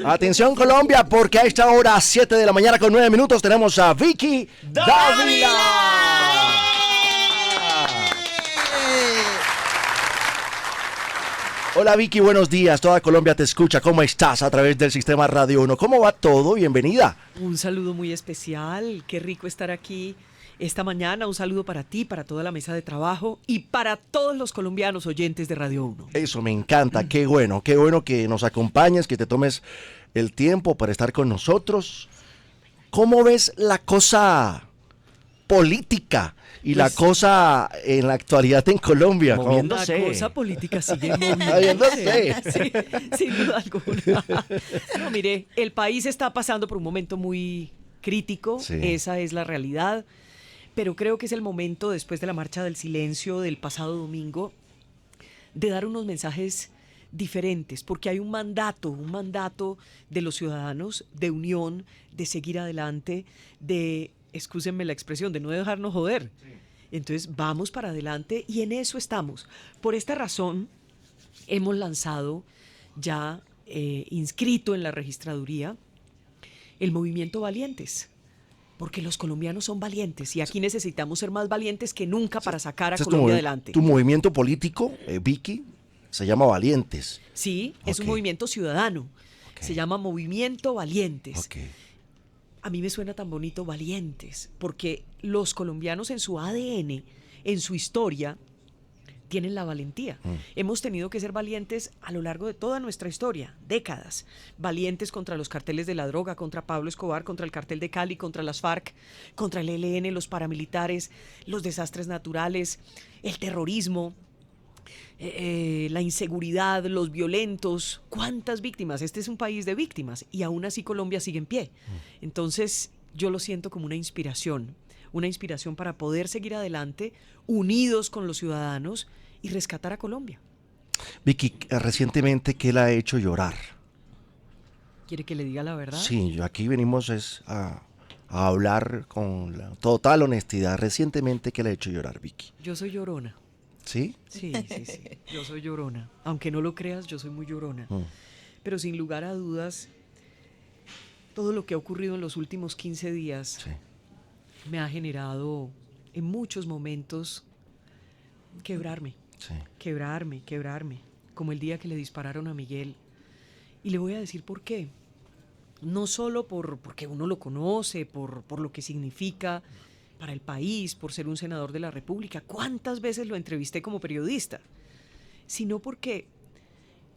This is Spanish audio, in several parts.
Atención Colombia, porque a esta hora, 7 de la mañana con 9 minutos, tenemos a Vicky Dávila. Hola Vicky, buenos días. Toda Colombia te escucha. ¿Cómo estás a través del Sistema Radio 1? ¿Cómo va todo? Bienvenida. Un saludo muy especial. Qué rico estar aquí esta mañana. Un saludo para ti, para toda la mesa de trabajo y para todos los colombianos oyentes de Radio 1. Eso me encanta. Qué bueno que nos acompañes, que te tomes el tiempo para estar con nosotros. ¿Cómo ves la cosa política y la cosa en la actualidad en Colombia? Moviéndose. La cosa política sigue moviéndose. Sí, sin duda alguna. No, mire, el país está pasando por un momento muy crítico, sí. Esa es la realidad, pero creo que es el momento, después de la marcha del silencio del pasado domingo, de dar unos mensajes diferentes, porque hay un mandato de los ciudadanos, de unión, de seguir adelante, de, excúsenme la expresión, de no dejarnos joder. Sí. Entonces vamos para adelante y en eso estamos. Por esta razón hemos lanzado ya inscrito en la registraduría el movimiento Valientes, porque los colombianos son valientes y aquí necesitamos ser más valientes que nunca para sacar a Colombia adelante. ¿Tu movimiento político, Vicky, se llama Valientes? Sí, es un movimiento ciudadano. Se llama Movimiento Valientes. A mí me suena tan bonito Valientes, porque los colombianos en su ADN, en su historia, tienen la valentía. Hemos tenido que ser valientes a lo largo de toda nuestra historia, décadas. Valientes contra los carteles de la droga, contra Pablo Escobar, contra el cartel de Cali, contra las FARC, contra el ELN, los paramilitares, los desastres naturales, el terrorismo, la inseguridad, los violentos. ¿Cuántas víctimas? Este es un país de víctimas y aún así Colombia sigue en pie. Entonces yo lo siento como una inspiración para poder seguir adelante, unidos con los ciudadanos y rescatar a Colombia. Vicky, recientemente, ¿qué la ha hecho llorar? ¿Quiere que le diga la verdad? Sí, aquí venimos a hablar con la total honestidad. Recientemente, ¿qué la ha hecho llorar, Vicky? Yo soy llorona. ¿Sí? Sí. Yo soy llorona. Aunque no lo creas, yo soy muy llorona. Pero sin lugar a dudas, todo lo que ha ocurrido en los últimos 15 días me ha generado en muchos momentos quebrarme. Quebrarme. Como el día que le dispararon a Miguel. Y le voy a decir por qué. No solo porque uno lo conoce, por lo que significa para el país, por ser un senador de la República, cuántas veces lo entrevisté como periodista, sino porque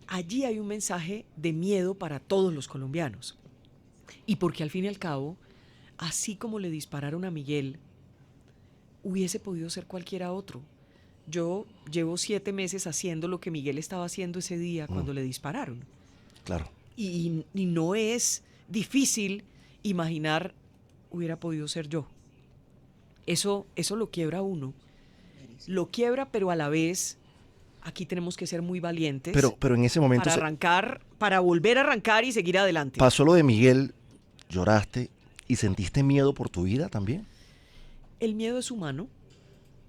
allí hay un mensaje de miedo para todos los colombianos. Y porque al fin y al cabo, así como le dispararon a Miguel, hubiese podido ser cualquiera otro. Yo llevo 7 meses haciendo lo que Miguel estaba haciendo ese día cuando le dispararon. Claro. Y no es difícil imaginar, hubiera podido ser yo. Eso lo quiebra uno. Lo quiebra, pero a la vez aquí tenemos que ser muy valientes. Pero en ese momento para volver a arrancar y seguir adelante. Pasó lo de Miguel, lloraste y sentiste miedo por tu vida también. El miedo es humano.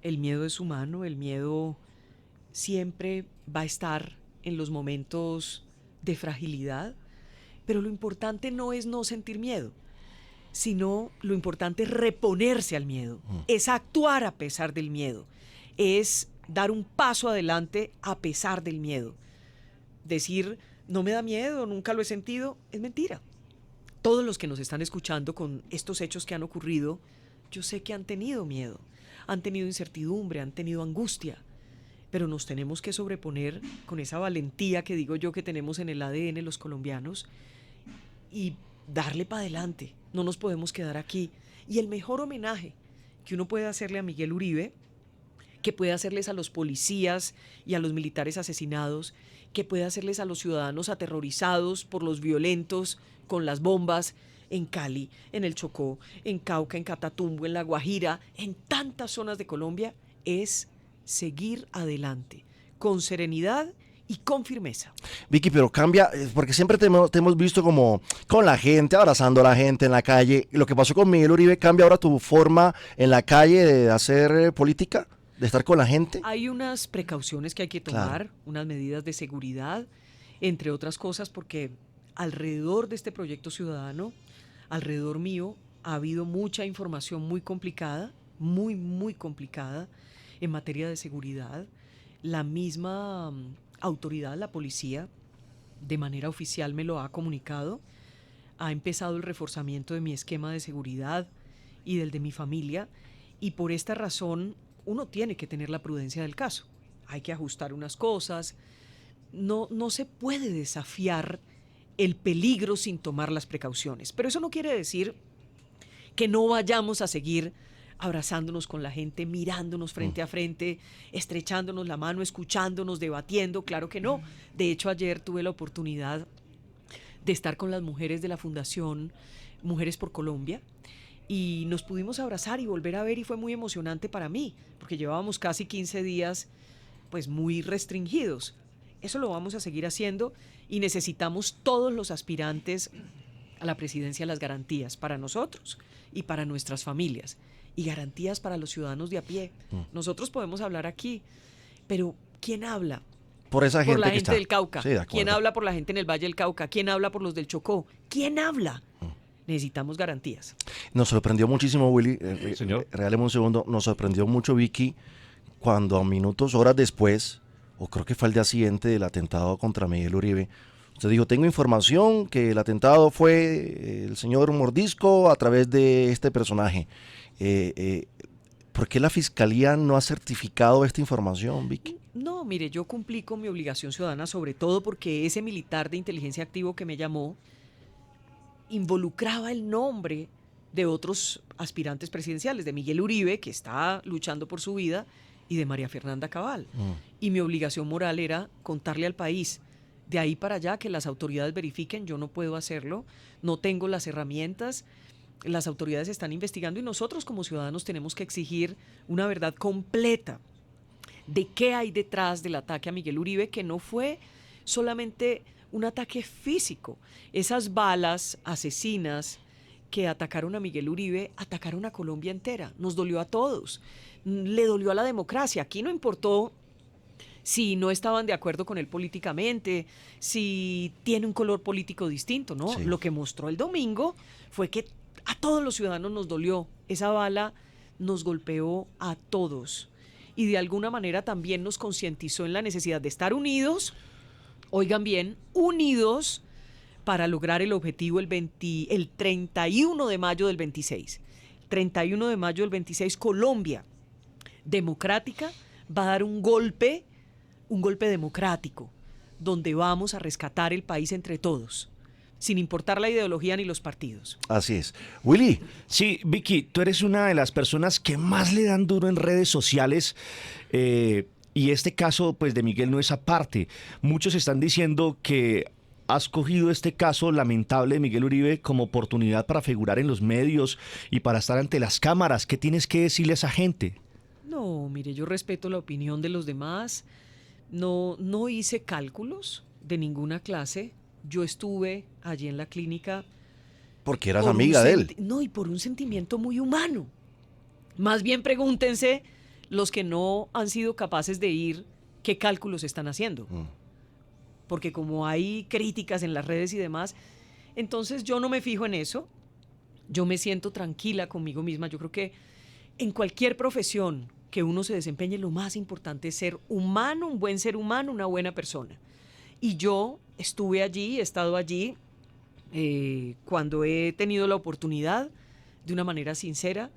El miedo siempre va a estar en los momentos de fragilidad, pero lo importante no es no sentir miedo, sino lo importante es reponerse al miedo, es actuar a pesar del miedo, es dar un paso adelante a pesar del miedo. Decir, no me da miedo, nunca lo he sentido, es mentira. Todos los que nos están escuchando con estos hechos que han ocurrido, yo sé que han tenido miedo, han tenido incertidumbre, han tenido angustia, pero nos tenemos que sobreponer con esa valentía que digo yo que tenemos en el ADN los colombianos y darle para adelante. No nos podemos quedar aquí. Y el mejor homenaje que uno puede hacerle a Miguel Uribe, que puede hacerles a los policías y a los militares asesinados, que puede hacerles a los ciudadanos aterrorizados por los violentos con las bombas en Cali, en el Chocó, en Cauca, en Catatumbo, en La Guajira, en tantas zonas de Colombia, es seguir adelante, con serenidad y con firmeza. Vicky, pero cambia, porque siempre te hemos visto como con la gente, abrazando a la gente en la calle. Lo que pasó con Miguel Uribe, ¿cambia ahora tu forma en la calle de hacer política? ¿De estar con la gente? Hay unas precauciones que hay que tomar, claro, unas medidas de seguridad, entre otras cosas, porque alrededor de este proyecto ciudadano, alrededor mío, ha habido mucha información muy complicada, muy complicada en materia de seguridad. La misma autoridad, la policía, de manera oficial me lo ha comunicado. Ha empezado el reforzamiento de mi esquema de seguridad y del de mi familia, y por esta razón uno tiene que tener la prudencia del caso. Hay que ajustar unas cosas. No se puede desafiar el peligro sin tomar las precauciones. Pero eso no quiere decir que no vayamos a seguir abrazándonos con la gente, mirándonos frente a frente, estrechándonos la mano, escuchándonos, debatiendo. Claro que no. De hecho, ayer tuve la oportunidad de estar con las mujeres de la Fundación Mujeres por Colombia, y nos pudimos abrazar y volver a ver, y fue muy emocionante para mí, porque llevábamos casi 15 días pues muy restringidos. Eso lo vamos a seguir haciendo, y necesitamos todos los aspirantes a la presidencia las garantías para nosotros y para nuestras familias, y garantías para los ciudadanos de a pie. Nosotros podemos hablar aquí, pero ¿quién habla? Por esa gente, por la que gente está. del Cauca. Sí, de acuerdo. ¿Quién habla por la gente en el Valle del Cauca? ¿Quién habla por los del Chocó? ¿Quién habla? Necesitamos garantías. Nos sorprendió muchísimo, Willy. Señor. Regáleme un segundo. Nos sorprendió mucho, Vicky, cuando a minutos, horas después, o creo que fue el día siguiente del atentado contra Miguel Uribe, usted dijo: tengo información que el atentado fue el señor Mordisco a través de este personaje. ¿Por qué la Fiscalía no ha certificado esta información, Vicky? No, mire, yo cumplí con mi obligación ciudadana, sobre todo porque ese militar de inteligencia activo que me llamó involucraba el nombre de otros aspirantes presidenciales, de Miguel Uribe, que está luchando por su vida, y de María Fernanda Cabal. Y mi obligación moral era contarle al país. De ahí para allá, que las autoridades verifiquen. Yo no puedo hacerlo, no tengo las herramientas. Las autoridades están investigando, y nosotros como ciudadanos tenemos que exigir una verdad completa de qué hay detrás del ataque a Miguel Uribe, que no fue solamente un ataque físico. Esas balas asesinas que atacaron a Miguel Uribe atacaron a Colombia entera. Nos dolió a todos. Le dolió a la democracia. Aquí no importó si no estaban de acuerdo con él políticamente, si tiene un color político distinto, ¿no? Sí. Lo que mostró el domingo fue que a todos los ciudadanos nos dolió. Esa bala nos golpeó a todos, y de alguna manera también nos concientizó en la necesidad de estar unidos, oigan bien, unidos, para lograr el objetivo el 31 de mayo del 26. 31 de mayo del 26, Colombia democrática va a dar un golpe democrático, donde vamos a rescatar el país entre todos, sin importar la ideología ni los partidos. Así es. Willy, Sí, Vicky, tú eres una de las personas que más le dan duro en redes sociales, y este caso pues de Miguel no es aparte. Muchos están diciendo que has cogido este caso lamentable de Miguel Uribe como oportunidad para figurar en los medios y para estar ante las cámaras. ¿Qué tienes que decirle a esa gente? No, mire, yo respeto la opinión de los demás. No hice cálculos de ninguna clase. Yo estuve allí en la clínica porque eras por amiga de él. No, y por un sentimiento muy humano. Más bien pregúntense los que no han sido capaces de ir, qué cálculos están haciendo. Porque como hay críticas en las redes y demás, entonces yo no me fijo en eso. Yo me siento tranquila conmigo misma. Yo creo que en cualquier profesión que uno se desempeñe, lo más importante es ser humano, un buen ser humano, una buena persona. Y yo estuve allí, he estado allí cuando he tenido la oportunidad, de una manera sincera,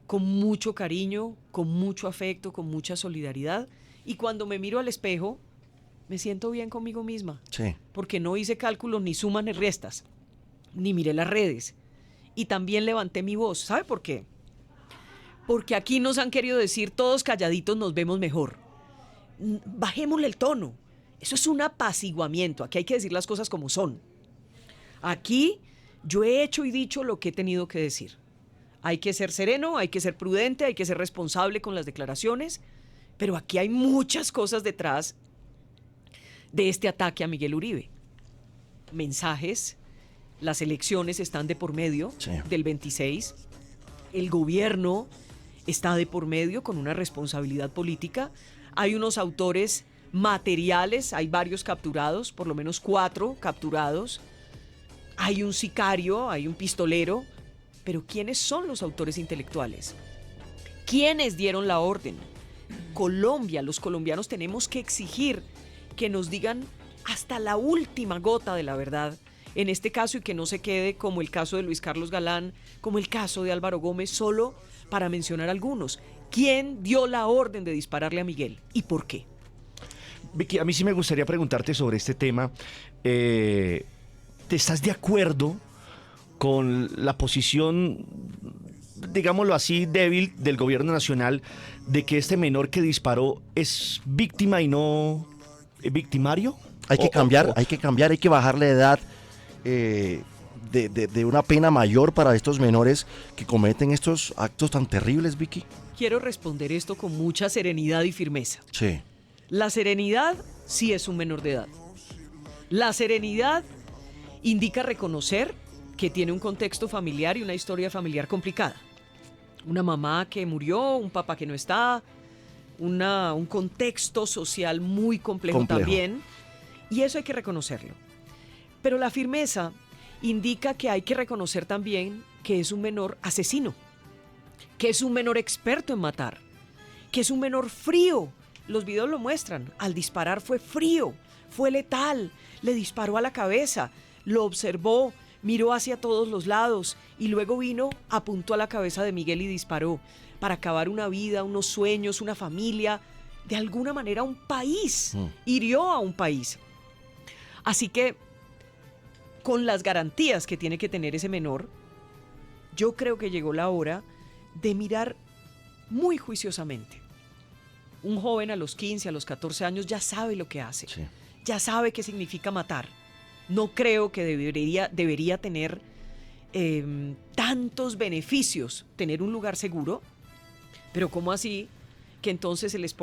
con mucho cariño, con mucho afecto, con mucha solidaridad. Y cuando me miro al espejo, me siento bien conmigo misma. Sí. Porque no hice cálculos, ni sumas, ni restas, ni miré las redes. Y también levanté mi voz. ¿Sabe por qué? Porque aquí nos han querido decir, todos calladitos nos vemos mejor. Bajémosle el tono. Eso es un apaciguamiento. Aquí hay que decir las cosas como son. Aquí yo he hecho y dicho lo que he tenido que decir. Hay que ser sereno, hay que ser prudente, hay que ser responsable con las declaraciones, pero aquí hay muchas cosas detrás de este ataque a Miguel Uribe. Mensajes, las elecciones están de por medio, Sí. del 26, el gobierno está de por medio con una responsabilidad política, hay unos autores materiales, hay varios capturados, por lo menos 4 capturados, hay un sicario, hay un pistolero, pero ¿quiénes son los autores intelectuales? ¿Quiénes dieron la orden? Colombia, los colombianos tenemos que exigir que nos digan hasta la última gota de la verdad en este caso y que no se quede como el caso de Luis Carlos Galán, como el caso de Álvaro Gómez, solo para mencionar algunos. ¿Quién dio la orden de dispararle a Miguel y por qué? Vicky, a mí sí me gustaría preguntarte sobre este tema. ¿Te estás de acuerdo con la posición, digámoslo así, débil del gobierno nacional de que este menor que disparó es víctima y no victimario? Hay que cambiar, hay que bajar la edad de una pena mayor para estos menores que cometen estos actos tan terribles, Vicky. Quiero responder esto con mucha serenidad y firmeza. Sí. La serenidad sí es un menor de edad. La serenidad indica reconocer que tiene un contexto familiar y una historia familiar complicada. Una mamá que murió, un papá que no está, un contexto social muy complejo también. Y eso hay que reconocerlo. Pero la firmeza indica que hay que reconocer también que es un menor asesino, que es un menor experto en matar, que es un menor frío. Los videos lo muestran. Al disparar fue frío, fue letal, le disparó a la cabeza, lo observó, miró hacia todos los lados y luego vino, apuntó a la cabeza de Miguel y disparó para acabar una vida, unos sueños, una familia, de alguna manera un país, hirió a un país. Así que, con las garantías que tiene que tener ese menor, yo creo que llegó la hora de mirar muy juiciosamente. Un joven a los 15, a los 14 años ya sabe lo que hace, sí. Ya sabe qué significa matar. No creo que debería tener tantos beneficios tener un lugar seguro, pero ¿cómo así que entonces se les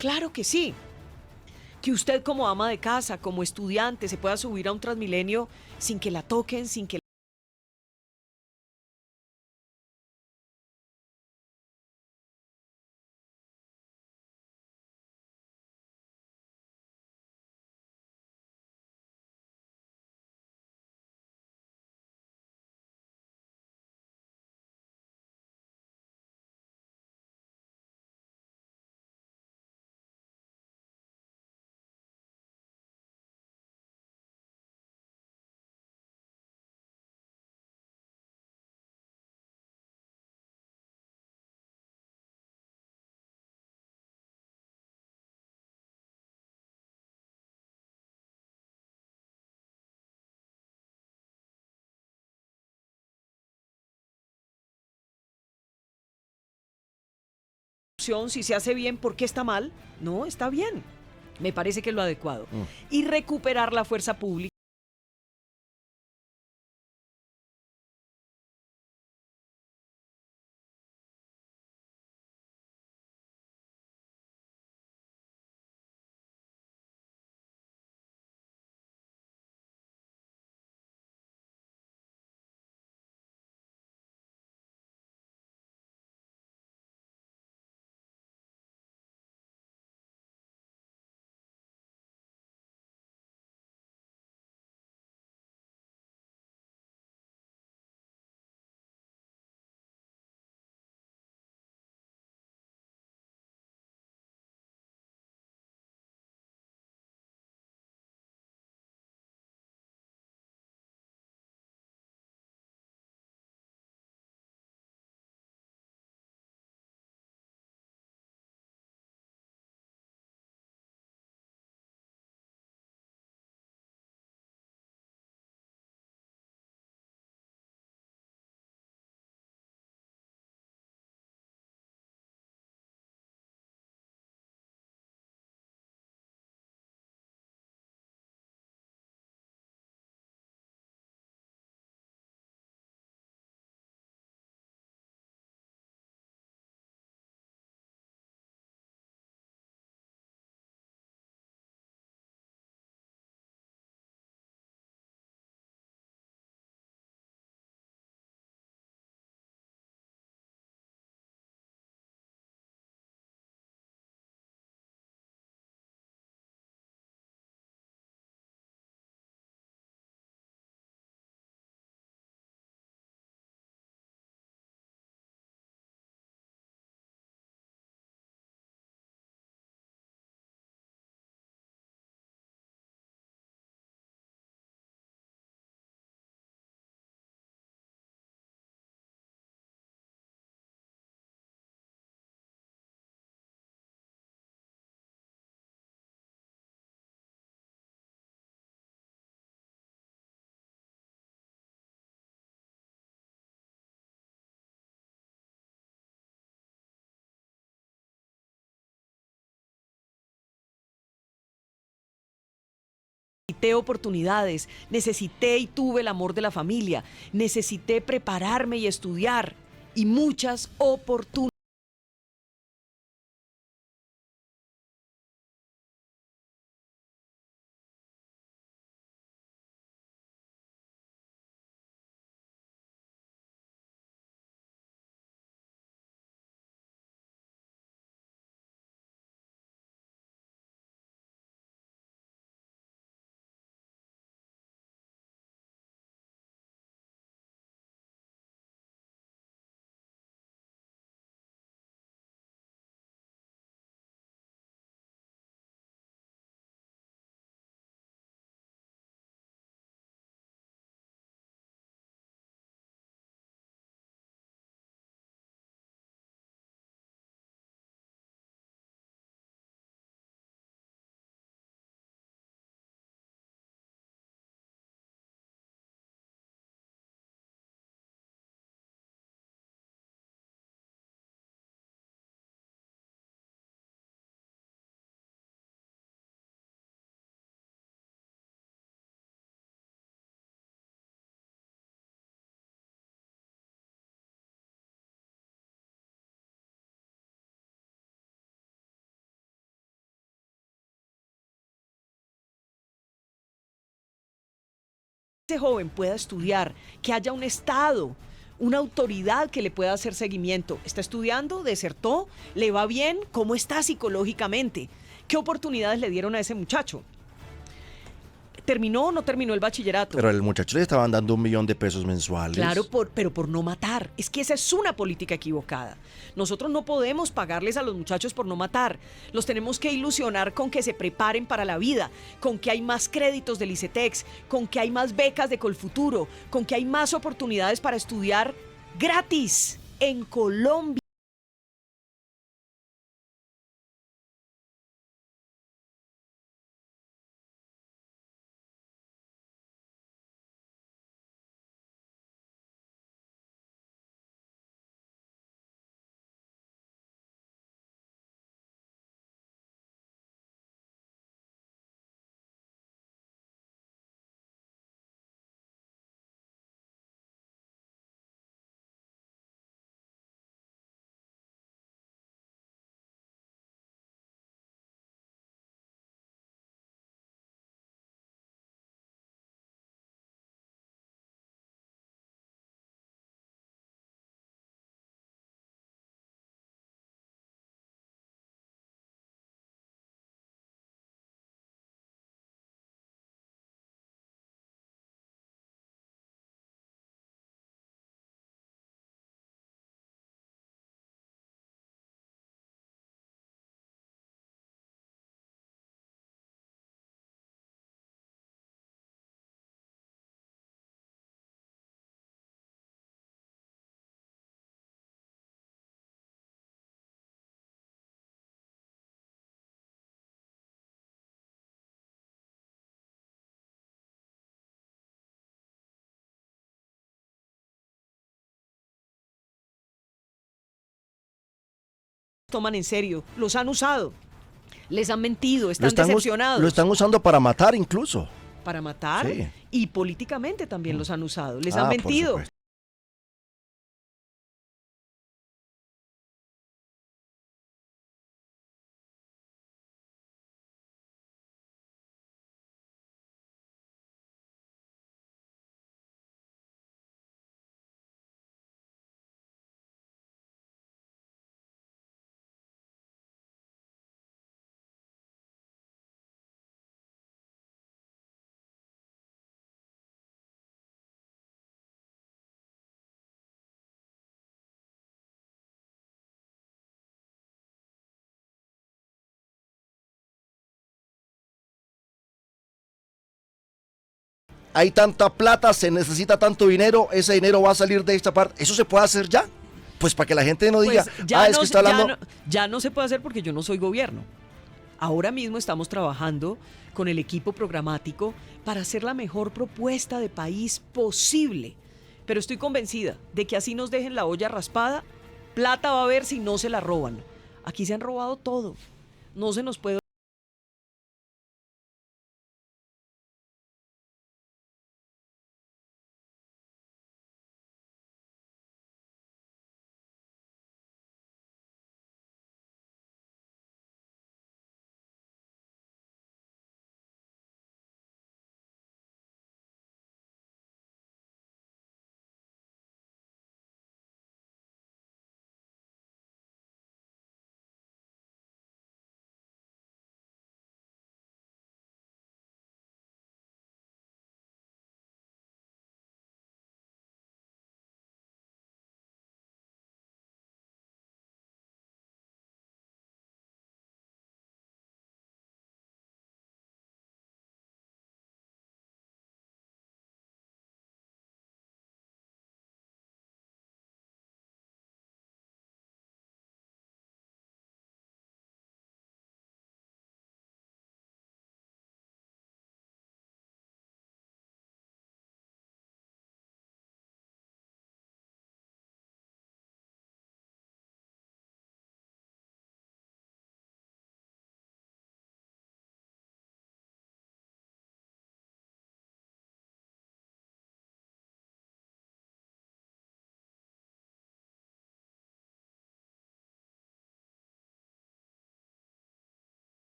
Claro que sí. Que usted como ama de casa, como estudiante, se pueda subir a un Transmilenio sin que la toquen, sin que si se hace bien, ¿por qué está mal? No, está bien. Me parece que es lo adecuado. Y recuperar la fuerza pública. Necesité oportunidades, necesité y tuve el amor de la familia, necesité prepararme y estudiar y muchas oportunidades. Ese joven pueda estudiar, que haya un Estado, una autoridad que le pueda hacer seguimiento. ¿Está estudiando? ¿Desertó? ¿Le va bien? ¿Cómo está psicológicamente? ¿Qué oportunidades le dieron a ese muchacho? ¿Terminó o no terminó el bachillerato? Pero el muchacho le estaban dando 1.000.000 de pesos mensuales. Claro, pero por no matar. Es que esa es una política equivocada. Nosotros no podemos pagarles a los muchachos por no matar. Los tenemos que ilusionar con que se preparen para la vida, con que hay más créditos del ICETEX, con que hay más becas de Colfuturo, con que hay más oportunidades para estudiar gratis en Colombia. toman en serio, los han usado, les han mentido, Lo están están, decepcionados. lo están usando para matar incluso. Para matar, Sí. y políticamente también los han usado, les Ah, han por mentido. supuesto. Hay tanta plata, se necesita tanto dinero, ese dinero va a salir de esta parte. ¿Eso se puede hacer ya? Pues para que la gente no diga, Pues ya, es no, que está hablando... ya no se puede hacer porque yo no soy gobierno. Ahora mismo estamos trabajando con el equipo programático para hacer la mejor propuesta de país posible. Pero estoy convencida de que así nos dejen la olla raspada, plata va a haber si no se la roban. Aquí se han robado todo. No se nos puede...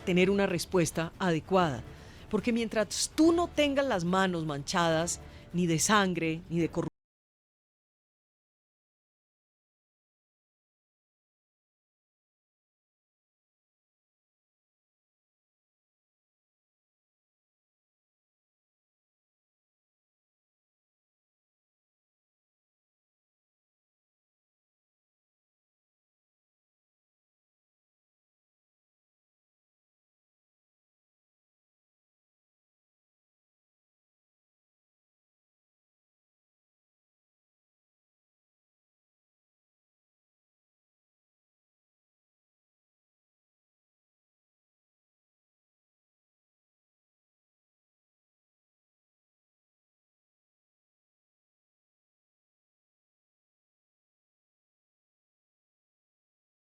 tener una respuesta adecuada. Porque mientras tú no tengas las manos manchadas ni de sangre, ni de corrupción,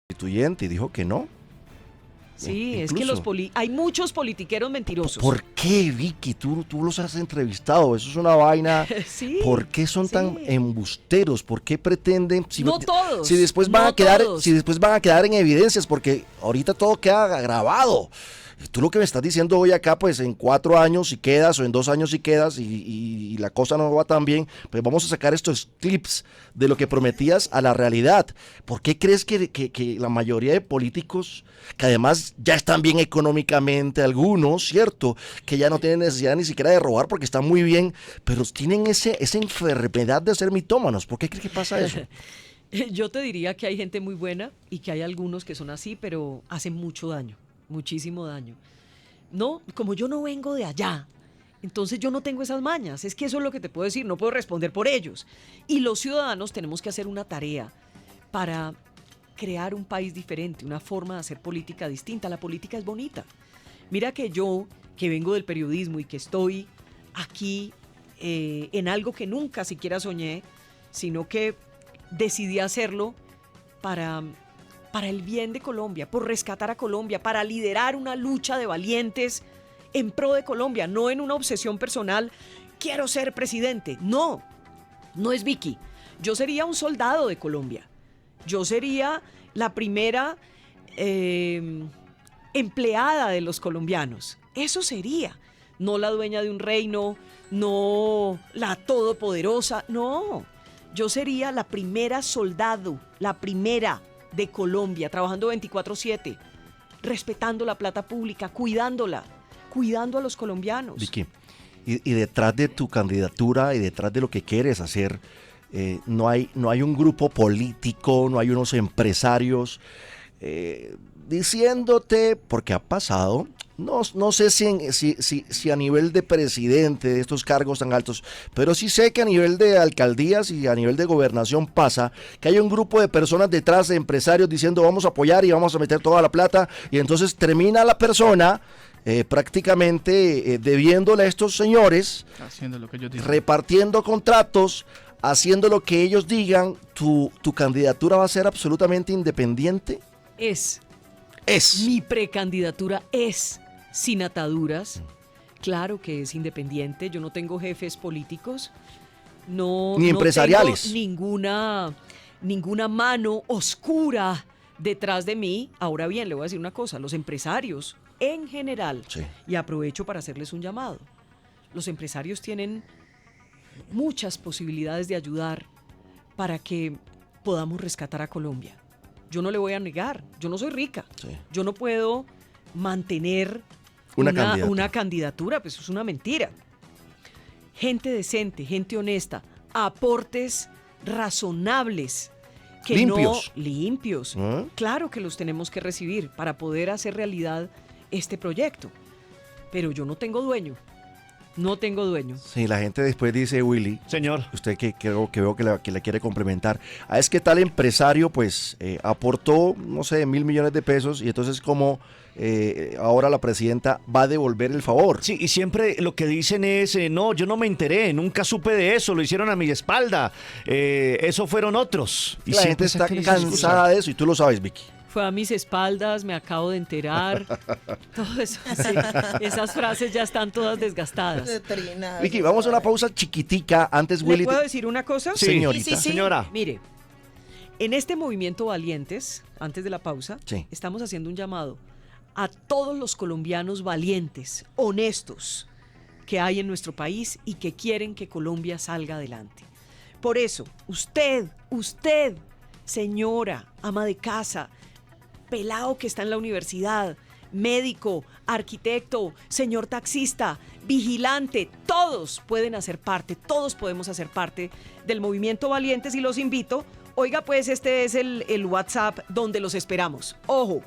Constituyente y dijo que no. sí, es Incluso. que hay muchos politiqueros mentirosos. ¿Por qué, Vicky? Tú los has entrevistado, eso es una vaina. Sí, ¿Por qué son sí. tan embusteros? ¿Por qué pretenden? No todos, Si después no van a quedar, todos. si después van a quedar en evidencias, porque ahorita todo queda grabado. Tú lo que me estás diciendo hoy acá, pues en 4 años si quedas o en 2 años si quedas y la cosa no va tan bien, pues vamos a sacar estos clips de lo que prometías a la realidad. ¿Por qué crees que la mayoría de políticos, que además ya están bien económicamente algunos, cierto, que ya no tienen necesidad ni siquiera de robar porque están muy bien, pero tienen esa enfermedad de ser mitómanos? ¿Por qué crees que pasa eso? Yo te diría que hay gente muy buena y que hay algunos que son así, pero hacen mucho daño, muchísimo daño. No, como yo no vengo de allá, entonces yo no tengo esas mañas. Es que eso es lo que te puedo decir, no puedo responder por ellos. Y los ciudadanos tenemos que hacer una tarea para crear un país diferente, una forma de hacer política distinta. La política es bonita. Mira que yo, que vengo del periodismo y que estoy aquí en algo que nunca siquiera soñé, sino que decidí hacerlo para el bien de Colombia, por rescatar a Colombia, para liderar una lucha de valientes en pro de Colombia, no en una obsesión personal, quiero ser presidente. No, no es Vicky. Yo sería un soldado de Colombia. Yo sería la primera empleada de los colombianos. Eso sería. No la dueña de un reino, no la todopoderosa, no. Yo sería la primera soldado, la primera de Colombia, trabajando 24/7, respetando la plata pública, cuidándola, cuidando a los colombianos. Vicky, y detrás de tu candidatura y detrás de lo que quieres hacer, no hay un grupo político, no hay unos empresarios diciéndote, porque ha pasado, no sé si a nivel de presidente de estos cargos tan altos, pero sí sé que a nivel de alcaldías y a nivel de gobernación pasa que hay un grupo de personas detrás de empresarios diciendo vamos a apoyar y vamos a meter toda la plata, y entonces termina la persona prácticamente debiéndole a estos señores, haciendo lo que yo digo, repartiendo contratos, haciendo lo que ellos digan. ¿Tu candidatura va a ser absolutamente independiente? Es. Es. Mi precandidatura es sin ataduras. Claro que es independiente. Yo no tengo jefes políticos. Ni empresariales. No tengo ninguna mano oscura detrás de mí. Ahora bien, le voy a decir una cosa. Los empresarios, en general, sí, y aprovecho para hacerles un llamado. Los empresarios tienen muchas posibilidades de ayudar para que podamos rescatar a Colombia. Yo no le voy a negar, yo no soy rica, sí, yo no puedo mantener una candidatura, pues es una mentira. Gente decente, gente honesta, aportes razonables, que limpios. No limpios. Claro que los tenemos que recibir para poder hacer realidad este proyecto, pero yo no tengo dueño. No tengo dueño. Sí, la gente después dice, Willy, señor, usted que veo que le quiere complementar, es que tal empresario pues aportó, no sé, 1.000 millones de pesos, y entonces como ahora la presidenta va a devolver el favor. Sí, y siempre lo que dicen es, no, yo no me enteré, nunca supe de eso, lo hicieron a mi espalda, eso fueron otros. Y la gente está cansada de eso, y tú lo sabes, Vicky. Fue a mis espaldas, me acabo de enterar. Todo eso, sí, esas frases ya están todas desgastadas. Vicky, vamos a una pausa chiquitica. Antes, Willy. ¿Le puedo decir una cosa? Sí, señorita. Sí. Señora. Mire, en este movimiento Valientes, antes de la pausa, sí, estamos haciendo un llamado a todos los colombianos valientes, honestos, que hay en nuestro país y que quieren que Colombia salga adelante. Por eso, usted, señora, ama de casa, pelado que está en la universidad, médico, arquitecto, señor taxista, vigilante, todos pueden hacer parte, todos podemos hacer parte del movimiento Valientes, y los invito. Oiga, pues este es el WhatsApp donde los esperamos. Ojo,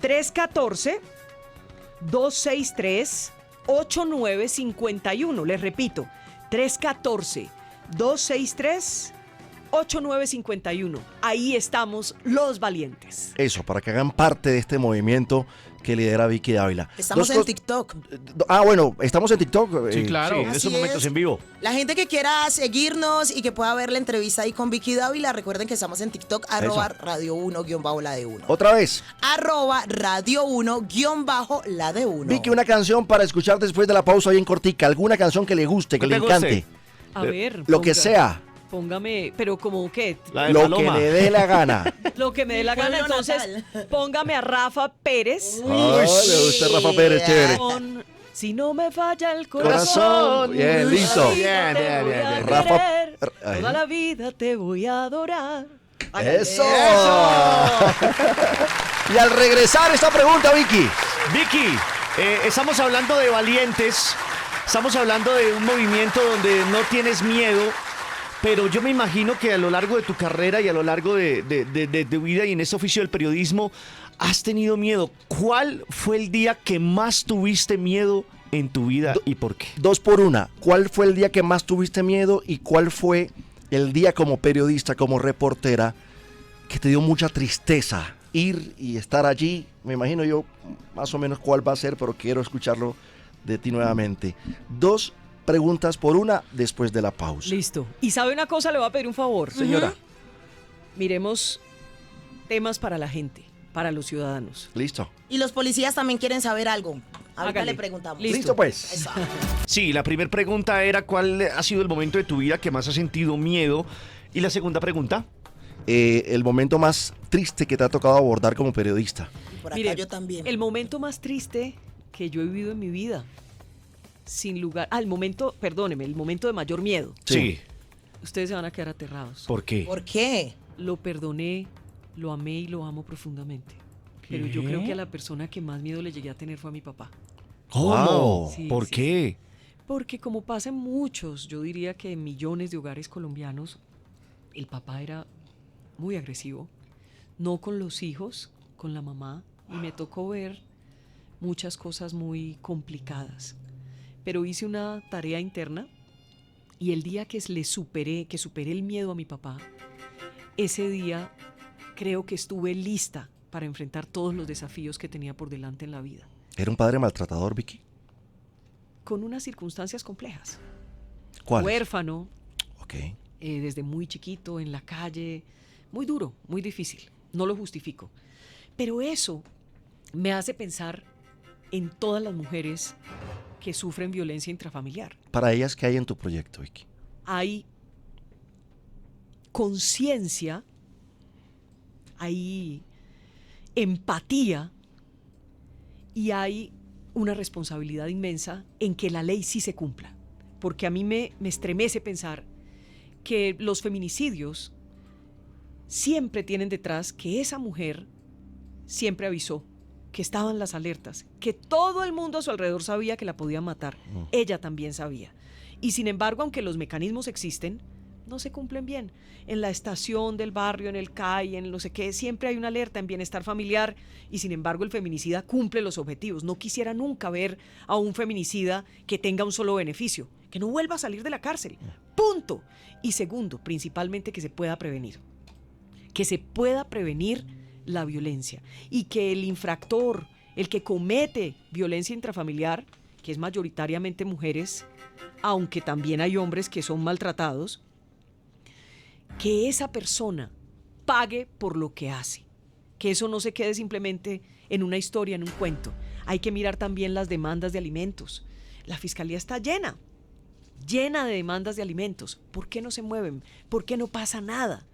314-263-8951. Les repito, 314-263-8951. Ahí estamos los valientes. Eso, para que hagan parte de este movimiento que lidera Vicky Dávila. Estamos en TikTok. Bueno, estamos en TikTok. Sí, claro. Sí, en esos momentos en vivo. La gente que quiera seguirnos y que pueda ver la entrevista ahí con Vicky Dávila, recuerden que estamos en TikTok, @Radio 1-la de 1. Otra vez. @Radio 1-la de 1. Vicky, una canción para escuchar después de la pausa bien cortica. ¿Alguna canción que le guste, que le encante? A ver. Lo que sea. Póngame, pero como que lo que le dé la gana. Lo que me dé la gana, entonces póngame a Rafa Pérez. Le gusta Rafa Pérez, chévere. Si no me falla el corazón. Bien, listo. Bien. Rafa, toda la vida te voy a adorar. ¡Eso! Y al regresar esta pregunta, Vicky. Vicky, estamos hablando de valientes, estamos hablando de un movimiento donde no tienes miedo. Pero yo me imagino que a lo largo de tu carrera y a lo largo de tu vida y en este oficio del periodismo has tenido miedo. ¿Cuál fue el día que más tuviste miedo en tu vida y por qué? 2 por 1. ¿Cuál fue el día que más tuviste miedo y cuál fue el día como periodista, como reportera, que te dio mucha tristeza ir y estar allí? Me imagino yo más o menos cuál va a ser, pero quiero escucharlo de ti nuevamente. 2 preguntas por una después de la pausa. Listo. Y sabe una cosa, le voy a pedir un favor. Señora, Miremos temas para la gente, para los ciudadanos. listo. Y los policías también quieren saber algo. Ahorita Hágale. le preguntamos. Listo. Listo, pues. Eso. Sí, la primera pregunta era ¿cuál ha sido el momento de tu vida que más has sentido miedo? Y la segunda pregunta, El momento más triste que te ha tocado abordar como periodista. Y por acá Mire, yo también. el momento más triste que yo he vivido en mi vida, sin lugar... el momento, perdóneme, el momento de mayor miedo. sí. Ustedes se van a quedar aterrados. ¿Por qué? ¿Por qué? Lo perdoné, lo amé y lo amo profundamente. Pero yo ¿Qué? creo que a la persona que más miedo le llegué a tener fue a mi papá. ¿Cómo? Sí, ¿Por sí, qué? Porque como pasa en muchos, yo diría que en millones de hogares colombianos, el papá era muy agresivo, no con los hijos, con la mamá, y me tocó ver muchas cosas muy complicadas. Pero hice una tarea interna y el día que superé el miedo a mi papá, ese día creo que estuve lista para enfrentar todos los desafíos que tenía por delante en la vida, ¿Era un padre maltratador, Vicky? con unas circunstancias complejas. ¿Cuál? Huérfano, Ok. desde muy chiquito, en la calle, muy duro, muy difícil, no lo justifico. Pero eso me hace pensar en todas las mujeres que sufren violencia intrafamiliar. Para ellas, ¿qué hay en tu proyecto, Vicky? Hay conciencia, hay empatía y hay una responsabilidad inmensa en que la ley sí se cumpla. Porque a mí me estremece pensar que los feminicidios siempre tienen detrás que esa mujer siempre avisó, que estaban las alertas, que todo el mundo a su alrededor sabía que la podían matar. Ella también sabía. Y sin embargo, aunque los mecanismos existen, no se cumplen bien. En la estación del barrio, en el CAI, en no sé qué, siempre hay una alerta en bienestar familiar y sin embargo el feminicida cumple los objetivos. No quisiera nunca ver a un feminicida que tenga un solo beneficio, que no vuelva a salir de la cárcel. Punto. Y segundo, principalmente que se pueda prevenir. Que se pueda prevenir la violencia y que el infractor, el que comete violencia intrafamiliar, que es mayoritariamente mujeres, aunque también hay hombres que son maltratados, que esa persona pague por lo que hace, que eso no se quede simplemente en una historia, en un cuento. Hay que mirar también las demandas de alimentos. La fiscalía está llena de demandas de alimentos. ¿Por qué no se mueven? ¿Por qué no pasa nada?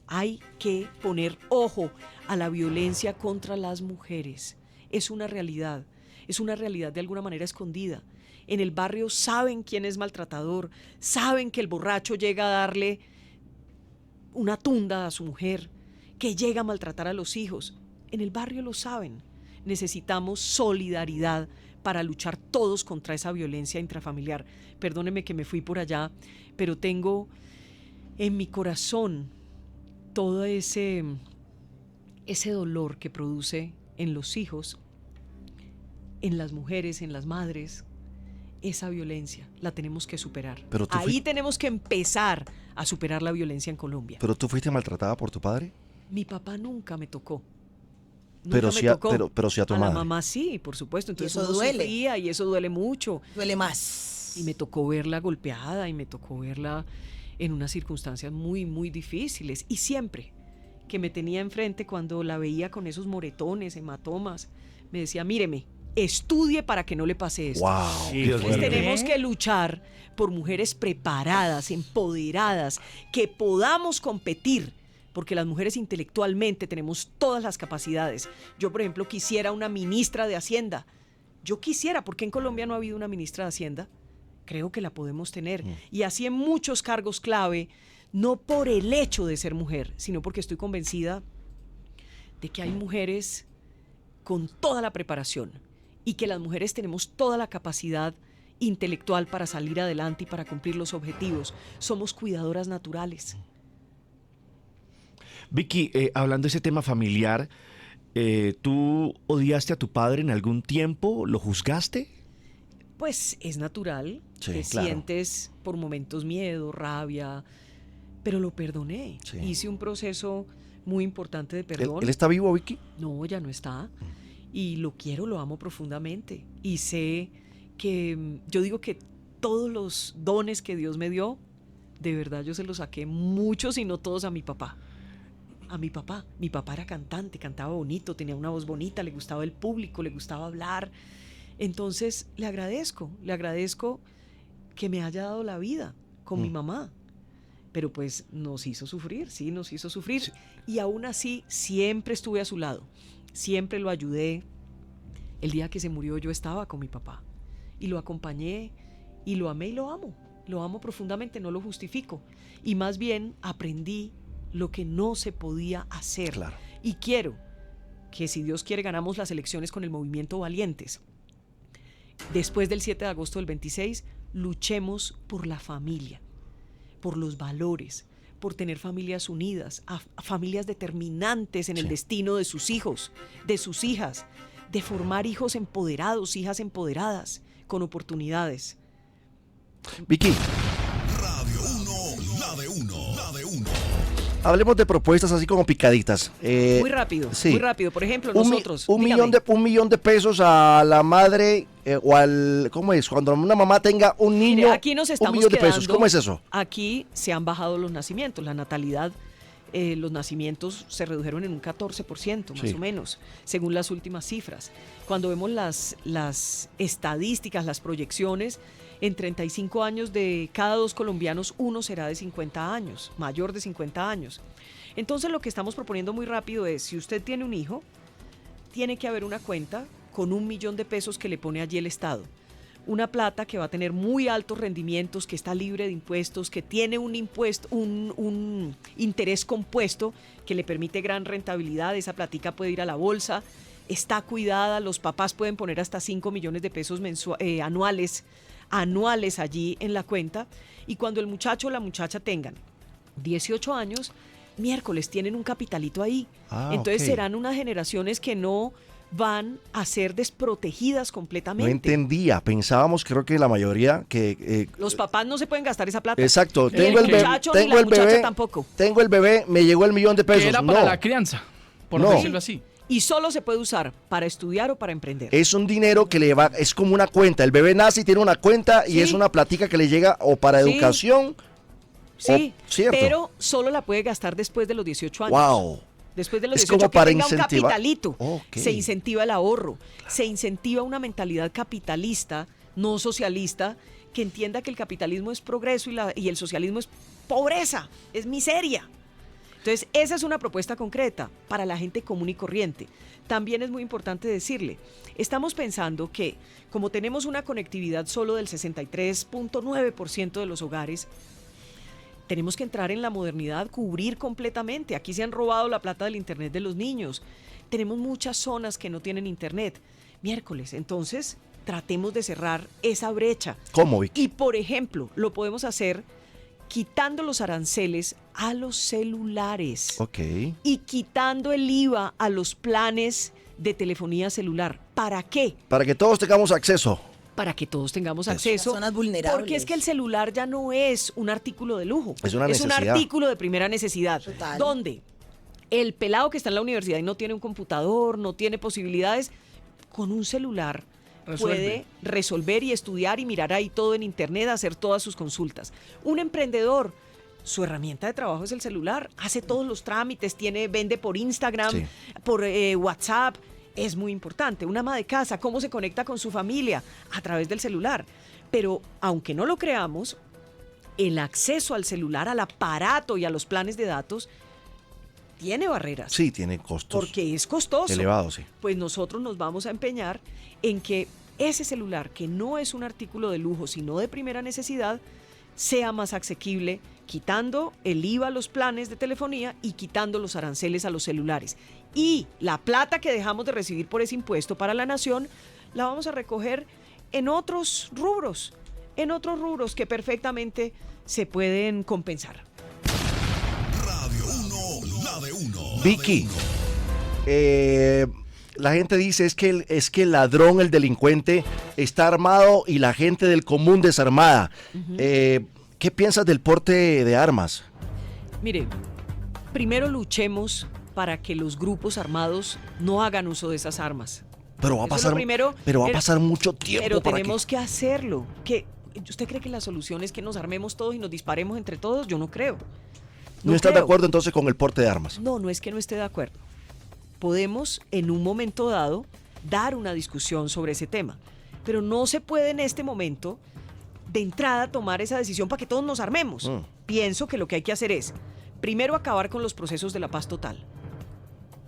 Hay que poner ojo a la violencia contra las mujeres. Es una realidad de alguna manera escondida. En el barrio saben quién es maltratador, saben que el borracho llega a darle una tunda a su mujer, que llega a maltratar a los hijos. En el barrio lo saben. Necesitamos solidaridad para luchar todos contra esa violencia intrafamiliar. Perdóneme que me fui por allá, pero tengo en mi corazón todo ese dolor que produce en los hijos, en las mujeres, en las madres. Esa violencia la tenemos que superar. Pero tú Ahí tenemos que empezar a superar la violencia en Colombia. ¿Pero tú fuiste maltratada por tu padre? Mi papá nunca me tocó. Pero Nunca sí me a- tocó. pero sí a tu la madre. mamá sí, por supuesto. Entonces eso uno duele. sufría y eso duele mucho. Duele más. Y me tocó verla golpeada y me tocó verla en unas circunstancias muy, muy difíciles. Y siempre que me tenía enfrente, cuando la veía con esos moretones, hematomas, me decía, míreme, estudie para que no le pase esto. ¡Wow! Sí, qué Dios Entonces fuerte. tenemos que luchar por mujeres preparadas, empoderadas, que podamos competir, porque las mujeres intelectualmente tenemos todas las capacidades. Yo, por ejemplo, quisiera una ministra de Hacienda. Yo quisiera, ¿por qué en Colombia no ha habido una ministra de Hacienda? Creo que la podemos tener. Y así en muchos cargos clave, no por el hecho de ser mujer, sino porque estoy convencida de que hay mujeres con toda la preparación y que las mujeres tenemos toda la capacidad intelectual para salir adelante y para cumplir los objetivos. Somos cuidadoras naturales. Vicky, hablando de ese tema familiar, ¿tú odiaste a tu padre en algún tiempo? ¿Lo juzgaste? Pues es natural, Sí, que claro. sientes por momentos miedo, rabia, pero lo perdoné. Sí. Hice un proceso muy importante de ¿Él, perdón. él está vivo, Vicky? No, ya no está. Y lo quiero, lo amo profundamente. Y sé que, yo digo que todos los dones que Dios me dio, de verdad yo se los saqué muchos y no todos a mi papá. A mi papá. Mi papá era cantante, cantaba bonito, tenía una voz bonita, le gustaba el público, le gustaba hablar. Entonces le agradezco que me haya dado la vida con mi mamá. Pero pues nos hizo sufrir. Sí. Y aún así siempre estuve a su lado, siempre lo ayudé. El día que se murió yo estaba con mi papá y lo acompañé y lo amé y lo amo profundamente, no lo justifico. Y más bien aprendí lo que no se podía hacer. Claro. Y quiero que, si Dios quiere, ganamos las elecciones con el movimiento Valientes. Después del 7 de agosto del 26, luchemos por la familia, por los valores, por tener familias unidas, a familias determinantes en el destino de sus hijos, de sus hijas, de formar hijos empoderados, hijas empoderadas, con oportunidades. Vicky, Radio 1, la de uno. hablemos de propuestas así como picaditas. Muy rápido. Por ejemplo, Un nosotros. un millón de pesos a la madre o al... ¿Cómo es? Cuando una mamá tenga un niño, Mire, aquí nos estamos un millón de pesos. quedando- ¿Cómo es eso? Aquí se han bajado los nacimientos, la natalidad. Los nacimientos se redujeron en un 14%, más Sí. o menos, según las últimas cifras. Cuando vemos las estadísticas, las proyecciones, en 35 años de cada 2 colombianos, uno será de 50 años, mayor de 50 años. Entonces, lo que estamos proponiendo muy rápido es, si usted tiene un hijo, tiene que haber una cuenta con 1 millón de pesos que le pone allí el Estado. Una plata que va a tener muy altos rendimientos, que está libre de impuestos, que tiene un impuesto, un interés compuesto que le permite gran rentabilidad. Esa platica puede ir a la bolsa, está cuidada, los papás pueden poner hasta 5 millones de pesos anuales allí en la cuenta. Y cuando el muchacho o la muchacha tengan 18 años, miércoles tienen un capitalito ahí. Entonces ok. serán unas generaciones que no van a ser desprotegidas No completamente. entendía. Pensábamos, creo que la mayoría, que... Los papás no se pueden gastar esa plata. Exacto. Ni el muchacho ni la muchacha tampoco. Tengo el bebé, me llegó el millón de pesos. Que era para No. la crianza, por No. decirlo así. Y solo se puede usar para estudiar o para emprender. Es un dinero que le va, es como una cuenta. El bebé nace y tiene una cuenta y Sí. es una platica que le llega o para Sí. educación. Sí, cierto. pero solo la puede gastar después de los 18 años. Wow. Después de los Es 18 como que para tenga un incentivar. capitalito. Ok. Se incentiva el ahorro, se incentiva una mentalidad capitalista, no socialista, que entienda que el capitalismo es progreso y el socialismo es pobreza, es miseria. Entonces, esa es una propuesta concreta para la gente común y corriente. También es muy importante decirle, estamos pensando que como tenemos una conectividad solo del 63.9% de los hogares, tenemos que entrar en la modernidad, cubrir completamente. Aquí se han robado la plata del internet de los niños. Tenemos muchas zonas que no tienen internet. Miércoles, entonces tratemos de cerrar esa brecha. ¿Cómo, Vicky? Y, por ejemplo, lo podemos hacer quitando los aranceles a los celulares Ok. y quitando el IVA a los planes de telefonía celular. ¿Para qué? Para que todos tengamos acceso. Para que todos tengamos Eso. acceso. Las zonas vulnerables. Porque es que el celular ya no es un artículo de lujo. Es una un necesidad. artículo de primera necesidad. Total. Donde el pelado que está en la universidad y no tiene un computador, no tiene posibilidades, con un celular Resuelve. puede resolver y estudiar y mirar ahí todo en internet, hacer todas sus consultas. Un emprendedor, su herramienta de trabajo es el celular, hace todos los trámites, vende por Instagram, Sí. por WhatsApp. Es muy importante. Una ama de casa, cómo se conecta con su familia a través del celular. Pero aunque no lo creamos, el acceso al celular, al aparato y a los planes de datos tiene barreras. Sí, tiene costos Porque es costoso. elevados, sí. Pues nosotros nos vamos a empeñar en que ese celular, que no es un artículo de lujo, sino de primera necesidad, sea más asequible, quitando el IVA a los planes de telefonía y quitando los aranceles a los celulares. Y la plata que dejamos de recibir por ese impuesto para la nación, la vamos a recoger en otros rubros que perfectamente se pueden compensar. Radio 1, la de uno. Vicky, la gente dice es que el ladrón, el delincuente, está armado y la gente del común desarmada. ¿Qué piensas del porte de armas? Mire, primero luchemos para que los grupos armados no hagan uso de esas armas. Pero va a Eso es pasar, lo primero, pero va a pasar mucho tiempo Pero para tenemos que hacerlo. ¿Usted cree que la solución es que nos armemos todos y nos disparemos entre todos? Yo no creo. ¿No estás de creo. acuerdo entonces con el porte de armas? No es que no esté de acuerdo. Podemos en un momento dado dar una discusión sobre ese tema, pero no se puede en este momento de entrada tomar esa decisión para que todos nos armemos. Pienso que lo que hay que hacer es, primero, acabar con los procesos de la paz total.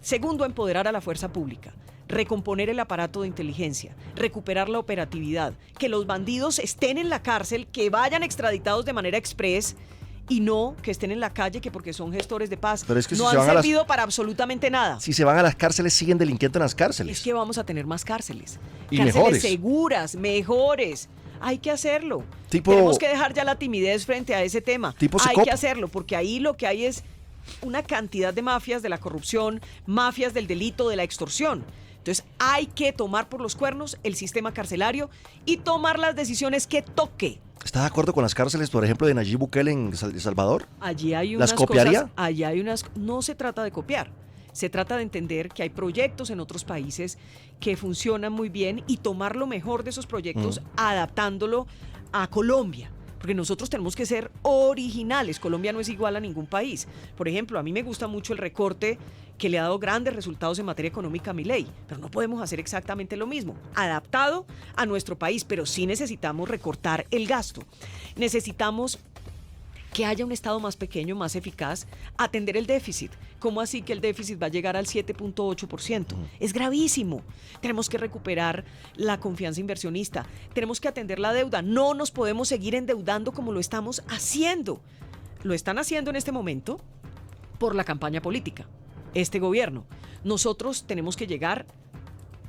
Segundo, empoderar a la fuerza pública, recomponer el aparato de inteligencia, recuperar la operatividad, que los bandidos estén en la cárcel, que vayan extraditados de manera express y no que estén en la calle que porque son gestores de paz. Pero es que no si se han van a las- servido para absolutamente nada. Si se van a las cárceles, siguen delinquiendo en las cárceles. Es que vamos a tener más cárceles. Y Cárceles mejores. seguras, mejores. Hay que hacerlo. Tipo- Tenemos que dejar ya la timidez frente a ese tema. Tipo Hay Secop. que hacerlo, porque ahí lo que hay es una cantidad de mafias de la corrupción, mafias del delito, de la extorsión. Entonces hay que tomar por los cuernos el sistema carcelario y tomar las decisiones que toque. ¿Está de acuerdo con las cárceles, por ejemplo, de Nayib Bukele en El Salvador? Allí hay ¿Las unas copiaría? cosas, allí hay unas, no se trata de copiar, se trata de entender que hay proyectos en otros países que funcionan muy bien y tomar lo mejor de esos proyectos adaptándolo a Colombia. Porque nosotros tenemos que ser originales. Colombia no es igual a ningún país. Por ejemplo, a mí me gusta mucho el recorte que le ha dado grandes resultados en materia económica a Milei, pero no podemos hacer exactamente lo mismo, adaptado a nuestro país, pero sí necesitamos recortar el gasto. Necesitamos que haya un Estado más pequeño, más eficaz, atender el déficit. ¿Cómo así que el déficit va a llegar al 7.8%? Es gravísimo. Tenemos que recuperar la confianza inversionista. Tenemos que atender la deuda. No nos podemos seguir endeudando como lo estamos haciendo. Lo están haciendo en este momento por la campaña política. Este gobierno. Nosotros tenemos que llegar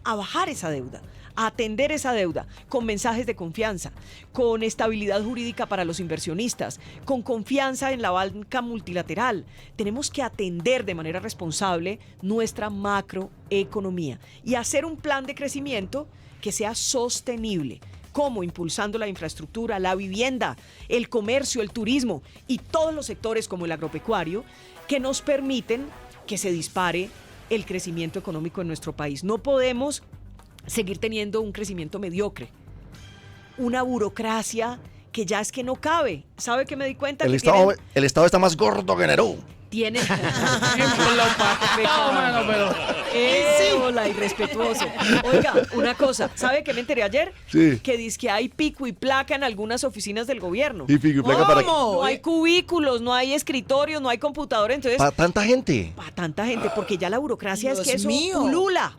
a bajar esa deuda, a atender esa deuda con mensajes de confianza, con estabilidad jurídica para los inversionistas, con confianza en la banca multilateral. Tenemos que atender de manera responsable nuestra macroeconomía y hacer un plan de crecimiento que sea sostenible. ¿Cómo? Impulsando la infraestructura, la vivienda, el comercio, el turismo y todos los sectores como el agropecuario que nos permiten que se dispare el crecimiento económico en nuestro país. No podemos seguir teniendo un crecimiento mediocre, una burocracia que ya es que no cabe. ¿Sabe qué me di cuenta? El Que Estado está más gordo que Nerú. tienen... No, mano, pero... Hola, irrespetuoso. Oiga, una cosa, ¿sabe qué me enteré ayer? Sí. Que dice que hay pico y placa en algunas oficinas del gobierno. Y pico y placa para No hay cubículos, no hay escritorios, no hay computadores, entonces... para tanta gente. Para tanta gente, porque ya la burocracia es Dios que eso mío. pulula.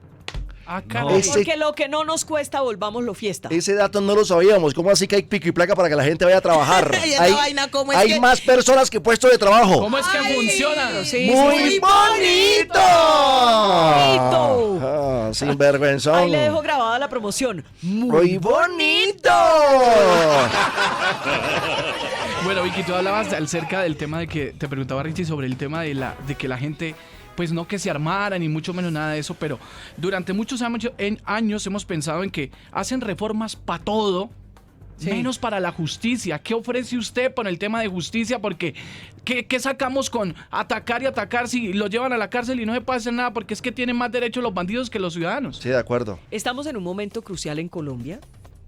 Ah, No. caray. Ese- Porque lo que no nos cuesta, volvámoslo fiesta. Ese dato no lo sabíamos. ¿Cómo así que hay pico y placa para que la gente vaya a trabajar? Y esa hay vaina, ¿cómo es hay que- más personas que puestos de trabajo. ¿Cómo es que funciona? Sí, ¡Muy sí. bonito! Bonito. Ah, sinvergüenzón. Ahí le dejo grabada la promoción. ¡Muy bonito! Bueno, Vicky, tú hablabas acerca del tema de que te preguntaba Richie sobre el tema de que la gente, pues no que se armara ni mucho menos nada de eso, pero durante muchos años hemos pensado en que hacen reformas para todo, Sí. menos para la justicia. ¿Qué ofrece usted por el tema de justicia? Porque ¿qué sacamos con atacar y atacar si lo llevan a la cárcel y no se puede hacer nada? Porque es que tienen más derechos los bandidos que los ciudadanos. Sí, de acuerdo. Estamos en un momento crucial en Colombia.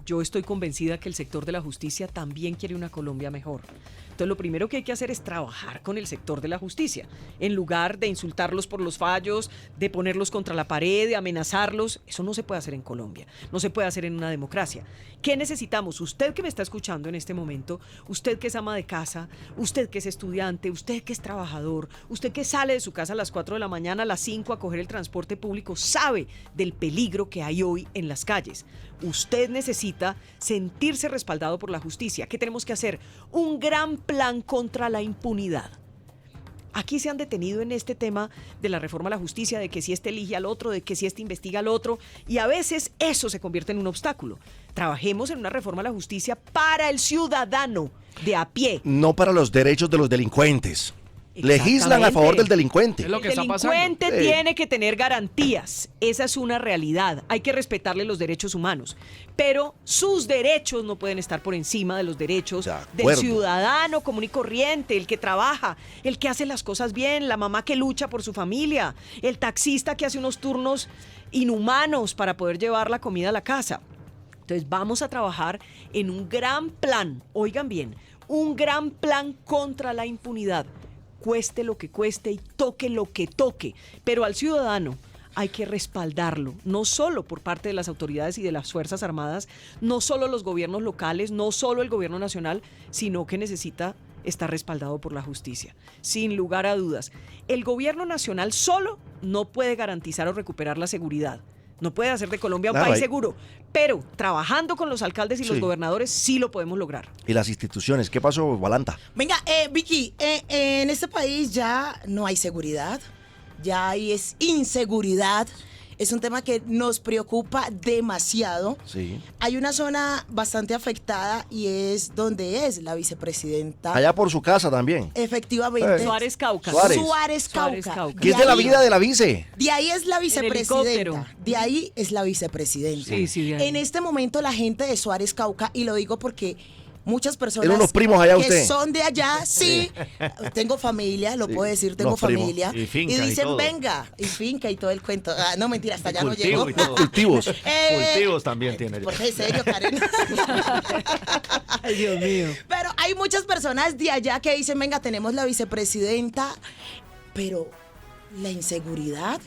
Yo estoy convencida que el sector de la justicia también quiere una Colombia mejor. Entonces, lo primero que hay que hacer es trabajar con el sector de la justicia, en lugar de insultarlos por los fallos, de ponerlos contra la pared, de amenazarlos. Eso no se puede hacer en Colombia, no se puede hacer en una democracia. ¿Qué necesitamos? Usted que me está escuchando en este momento, usted que es ama de casa, usted que es estudiante, usted que es trabajador, usted que sale de su casa a las 4 de la mañana, a las 5 a coger el transporte público, sabe del peligro que hay hoy en las calles. Usted necesita sentirse respaldado por la justicia. ¿Qué tenemos que hacer? Un gran plan contra la impunidad. Aquí se han detenido en este tema de la reforma a la justicia, de que si este elige al otro, de que si este investiga al otro, y a veces eso se convierte en un obstáculo. Trabajemos en una reforma a la justicia para el ciudadano de a pie. No para los derechos de los delincuentes. Legislan a favor del delincuente. Es lo que El está pasando. delincuente Sí. tiene que tener garantías. Esa es una realidad. Hay que respetarle los derechos humanos. Pero sus derechos no pueden estar por encima de los derechos De del acuerdo. ciudadano común y corriente, el que trabaja, el que hace las cosas bien, la mamá que lucha por su familia, el taxista que hace unos turnos inhumanos para poder llevar la comida a la casa. Entonces vamos a trabajar en un gran plan, oigan bien, un gran plan contra la impunidad, cueste lo que cueste y toque lo que toque, pero al ciudadano hay que respaldarlo, no solo por parte de las autoridades y de las Fuerzas Armadas, no solo los gobiernos locales, no solo el gobierno nacional, sino que necesita estar respaldado por la justicia, sin lugar a dudas. El gobierno nacional solo no puede garantizar o recuperar la seguridad. No puede hacer de Colombia un Claro, país seguro, pero trabajando con los alcaldes y los Sí. gobernadores sí lo podemos lograr. Y las instituciones, ¿qué pasó, Valanta? Venga, Vicky, en este país ya no hay seguridad, ya hay es inseguridad. Es un tema que nos preocupa demasiado. Sí. Hay una zona bastante afectada y es donde es la vicepresidenta. Allá por su casa también. Efectivamente. Suárez Cauca. Suárez. Suárez Suárez Cauca. Cauca. ¿Qué es de la vida de la vice? De ahí es la helicóptero. vicepresidenta. De ahí es la vicepresidenta. Sí, sí, de ahí. En este momento la gente de Suárez Cauca, y lo digo porque muchas personas Tiene unos primos allá que usted. son de allá, sí. Tengo familia, lo Sí, puedo decir, tengo unos primos. familia. Y finca y dicen, todo. venga, y finca y todo el cuento. Ah, no, mentira, hasta allá no Cultivo llego. y todo. Cultivos. Cultivos también tiene. ¿Por qué? ¿En serio, Karen? Ay, Dios mío. Pero hay muchas personas de allá que dicen, venga, tenemos la vicepresidenta, pero la inseguridad,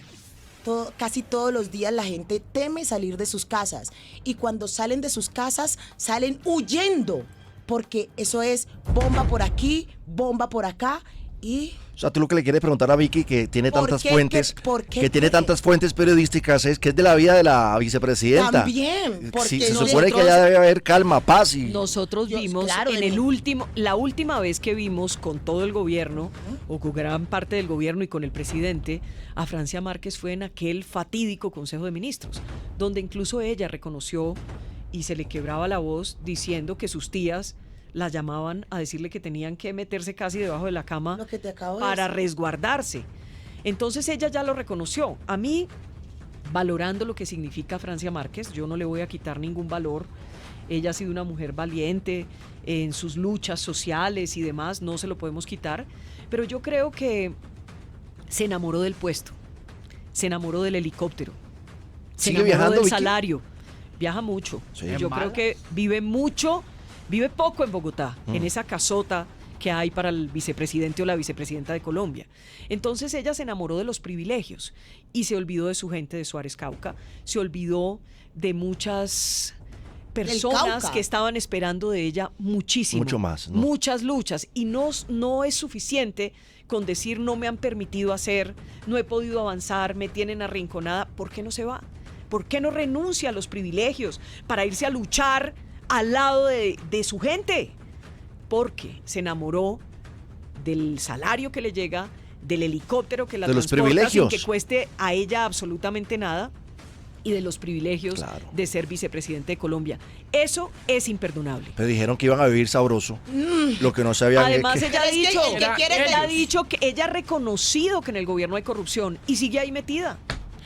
casi todos los días la gente teme salir de sus casas. Y cuando salen de sus casas, salen huyendo, porque eso es bomba por aquí, bomba por acá y... O sea, tú lo que le quieres preguntar a Vicky, que tiene ¿Por tantas qué? fuentes, ¿Por qué? que tiene tantas fuentes periodísticas, es que es de la vida de la vicepresidenta. También, porque Sí, se nosotros- supone que allá debe haber calma, paz y... Nosotros Dios, vimos claro, en en el- la última vez que vimos con todo el gobierno, o con gran parte del gobierno y con el presidente, a Francia Márquez fue en aquel fatídico Consejo de Ministros, donde incluso ella reconoció y se le quebraba la voz diciendo que sus tías la llamaban a decirle que tenían que meterse casi debajo de la cama Lo que te acabo de para decir. resguardarse. Entonces ella ya lo reconoció. A mí, valorando lo que significa Francia Márquez, yo no le voy a quitar ningún valor. Ella ha sido una mujer valiente en sus luchas sociales y demás, no se lo podemos quitar, pero yo creo que se enamoró del puesto, se enamoró del helicóptero, se ¿Sigue enamoró viajando, del Vicky? salario, viaja mucho. Sí. Yo ¿En creo Mala? que vive poco en Bogotá, en esa casota que hay para el vicepresidente o la vicepresidenta de Colombia. Entonces ella se enamoró de los privilegios y se olvidó de su gente de Suárez Cauca, se olvidó de muchas personas Cauca. que estaban esperando de ella muchísimo. Mucho más, ¿no? Muchas luchas. Y no es suficiente con decir no me han permitido hacer, no he podido avanzar, me tienen arrinconada. ¿Por qué no se va? ¿Por qué no renuncia a los privilegios para irse a luchar al lado de su gente? Porque se enamoró del salario que le llega, del helicóptero que la De los transporta sin privilegios. que cueste a ella absolutamente nada y de los privilegios Claro. de ser vicepresidente de Colombia. Eso es imperdonable. Pero dijeron que iban a vivir sabroso. Lo que no sabían Además, es que... ella ha Pero es que dicho, el que quiere que- ella ha dicho que ella ha reconocido que en el gobierno hay corrupción y sigue ahí metida.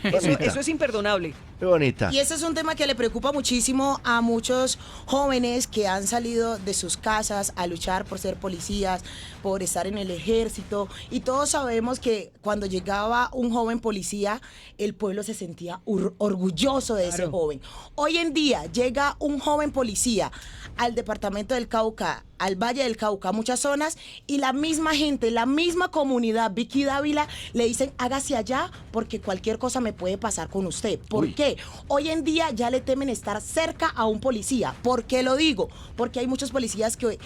Eso es imperdonable. Qué bonita. Y ese es un tema que le preocupa muchísimo a muchos jóvenes que han salido de sus casas a luchar por ser policías, por estar en el ejército. Y todos sabemos que cuando llegaba un joven policía, el pueblo se sentía orgulloso de ese Claro. joven. Hoy en día llega un joven policía al departamento del Cauca, al Valle del Cauca, a muchas zonas, y la misma gente, la misma comunidad, Vicky Dávila, le dicen, hágase allá porque cualquier cosa me puede pasar con usted. ¿Por Uy. qué? Hoy en día ya le temen estar cerca a un policía. ¿Por qué lo digo? Porque hay muchos policías que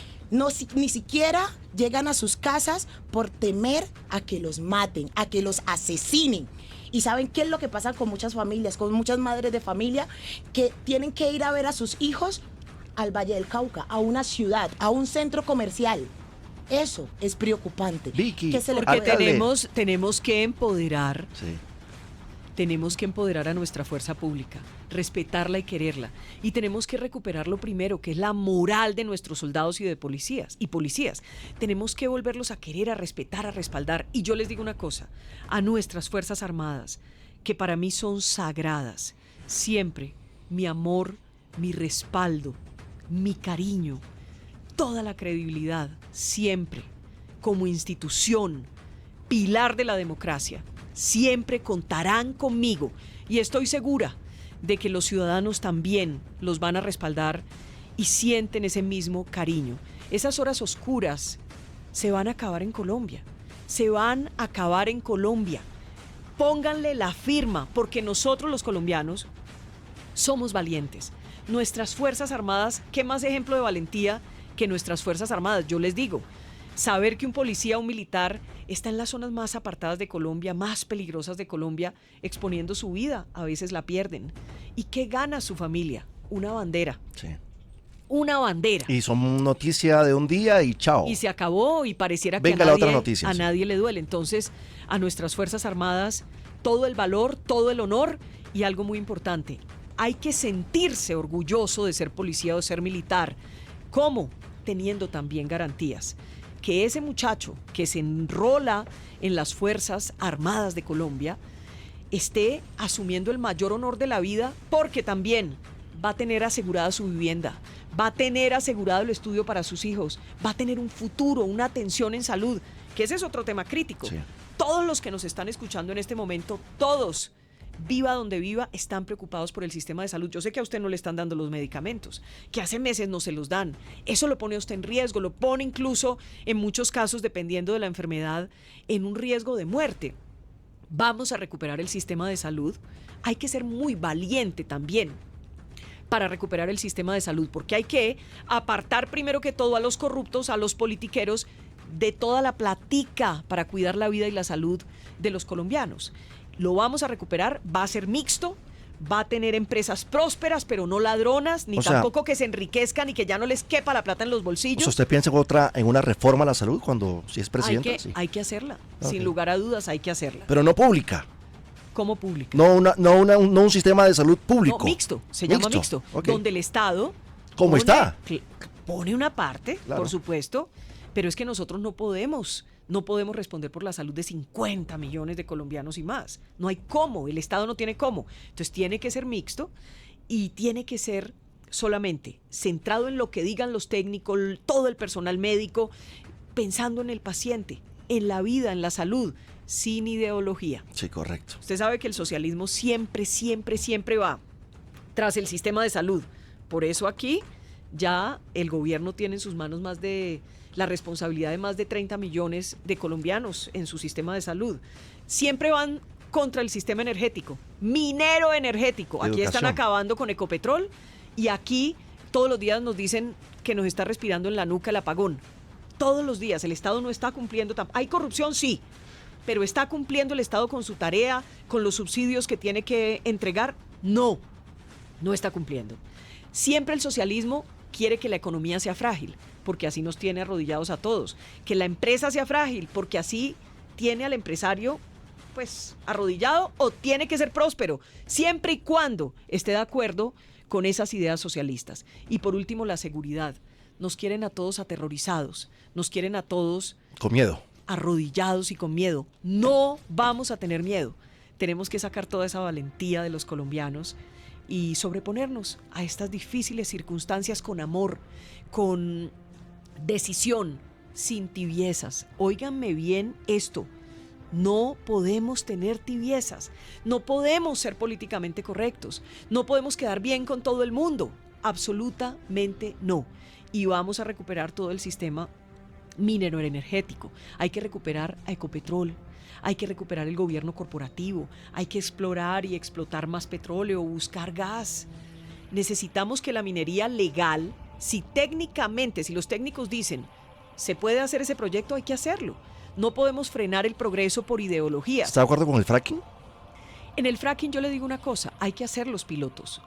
ni siquiera llegan a sus casas por temer a que los maten, a que los asesinen. ¿Y saben qué es lo que pasa con muchas familias, con muchas madres de familia que tienen que ir a ver a sus hijos al Valle del Cauca, a una ciudad, a un centro comercial? Eso es preocupante. Vicky, ¿Qué se le Porque puede- Alcalde. tenemos que empoderar. Sí. Tenemos que empoderar a nuestra fuerza pública, respetarla y quererla. Y tenemos que recuperar lo primero, que es la moral de nuestros soldados y de policías. Tenemos que volverlos a querer, a respetar, a respaldar. Y yo les digo una cosa, a nuestras Fuerzas Armadas, que para mí son sagradas, siempre mi amor, mi respaldo, mi cariño, toda la credibilidad, siempre, como institución, pilar de la democracia, siempre contarán conmigo y estoy segura de que los ciudadanos también los van a respaldar y sienten ese mismo cariño. Esas horas oscuras se van a acabar en Colombia. Se van a acabar en Colombia. Pónganle la firma, porque nosotros los colombianos somos valientes. Nuestras Fuerzas Armadas, ¿qué más ejemplo de valentía que nuestras Fuerzas Armadas? Yo les digo, saber que un policía o un militar está en las zonas más apartadas de Colombia, más peligrosas de Colombia, exponiendo su vida, a veces la pierden. ¿Y qué gana su familia? Una bandera. Sí. Una bandera. Y son noticia de un día y chao. Y se acabó y pareciera que Venga la otra noticia, a sí. nadie le duele. Entonces, a nuestras Fuerzas Armadas, todo el valor, todo el honor y algo muy importante, hay que sentirse orgulloso de ser policía o ser militar. ¿Cómo? Teniendo también garantías. Que ese muchacho que se enrola en las Fuerzas Armadas de Colombia esté asumiendo el mayor honor de la vida, porque también va a tener asegurada su vivienda, va a tener asegurado el estudio para sus hijos, va a tener un futuro, una atención en salud, que ese es otro tema crítico. Sí. Todos los que nos están escuchando en este momento, todos, viva donde viva, están preocupados por el sistema de salud. Yo sé que a usted no le están dando los medicamentos, que hace meses no se los dan. Eso lo pone a usted en riesgo, lo pone incluso, en muchos casos, dependiendo de la enfermedad, en un riesgo de muerte. Vamos a recuperar el sistema de salud. Hay que ser muy valiente también para recuperar el sistema de salud, porque hay que apartar primero que todo a los corruptos, a los politiqueros, de toda la platica para cuidar la vida y la salud de los colombianos. Lo vamos a recuperar, va a ser mixto, va a tener empresas prósperas, pero no ladronas, ni tampoco que se enriquezcan y que ya no les quepa la plata en los bolsillos. O sea, ¿usted piensa en una reforma a la salud cuando si es presidenta? Hay que hacerla, Ok. sin lugar a dudas hay que hacerla. Pero no pública. ¿Cómo pública? No un sistema de salud público. No, mixto, se llama mixto, Ok. donde el Estado ¿Cómo está? Pone una parte, Claro. por supuesto, pero es que nosotros no podemos responder por la salud de 50 millones de colombianos y más. No hay cómo, el Estado no tiene cómo. Entonces tiene que ser mixto y tiene que ser solamente centrado en lo que digan los técnicos, todo el personal médico, pensando en el paciente, en la vida, en la salud, sin ideología. Sí, correcto. Usted sabe que el socialismo siempre, siempre, siempre va tras el sistema de salud. Por eso aquí ya el gobierno tiene en sus manos la responsabilidad de más de 30 millones de colombianos en su sistema de salud. Siempre van contra el sistema energético, minero energético. Aquí están Educación. acabando con Ecopetrol y aquí todos los días nos dicen que nos está respirando en la nuca el apagón. Todos los días el Estado no está cumpliendo. ¿Hay corrupción? Sí. ¿Pero está cumpliendo el Estado con su tarea, con los subsidios que tiene que entregar? No, no está cumpliendo. Siempre el socialismo quiere que la economía sea frágil, porque así nos tiene arrodillados a todos. Que la empresa sea frágil, porque así tiene al empresario pues arrodillado, o tiene que ser próspero, siempre y cuando esté de acuerdo con esas ideas socialistas. Y por último, la seguridad. Nos quieren a todos aterrorizados, nos quieren a todos Con miedo. arrodillados y con miedo. No vamos a tener miedo. Tenemos que sacar toda esa valentía de los colombianos y sobreponernos a estas difíciles circunstancias con amor, con decisión, sin tibiezas. Óiganme bien esto. No podemos tener tibiezas. No podemos ser políticamente correctos. No podemos quedar bien con todo el mundo. Absolutamente no. Y vamos a recuperar todo el sistema minero energético. Hay que recuperar a Ecopetrol, hay que recuperar el gobierno corporativo, hay que explorar y explotar más petróleo, buscar gas. Necesitamos que la minería legal, si los técnicos dicen se puede hacer ese proyecto, hay que hacerlo. No podemos frenar el progreso por ideologías. ¿Está de acuerdo con el fracking? En el fracking yo le digo una cosa, hay que hacer los pilotos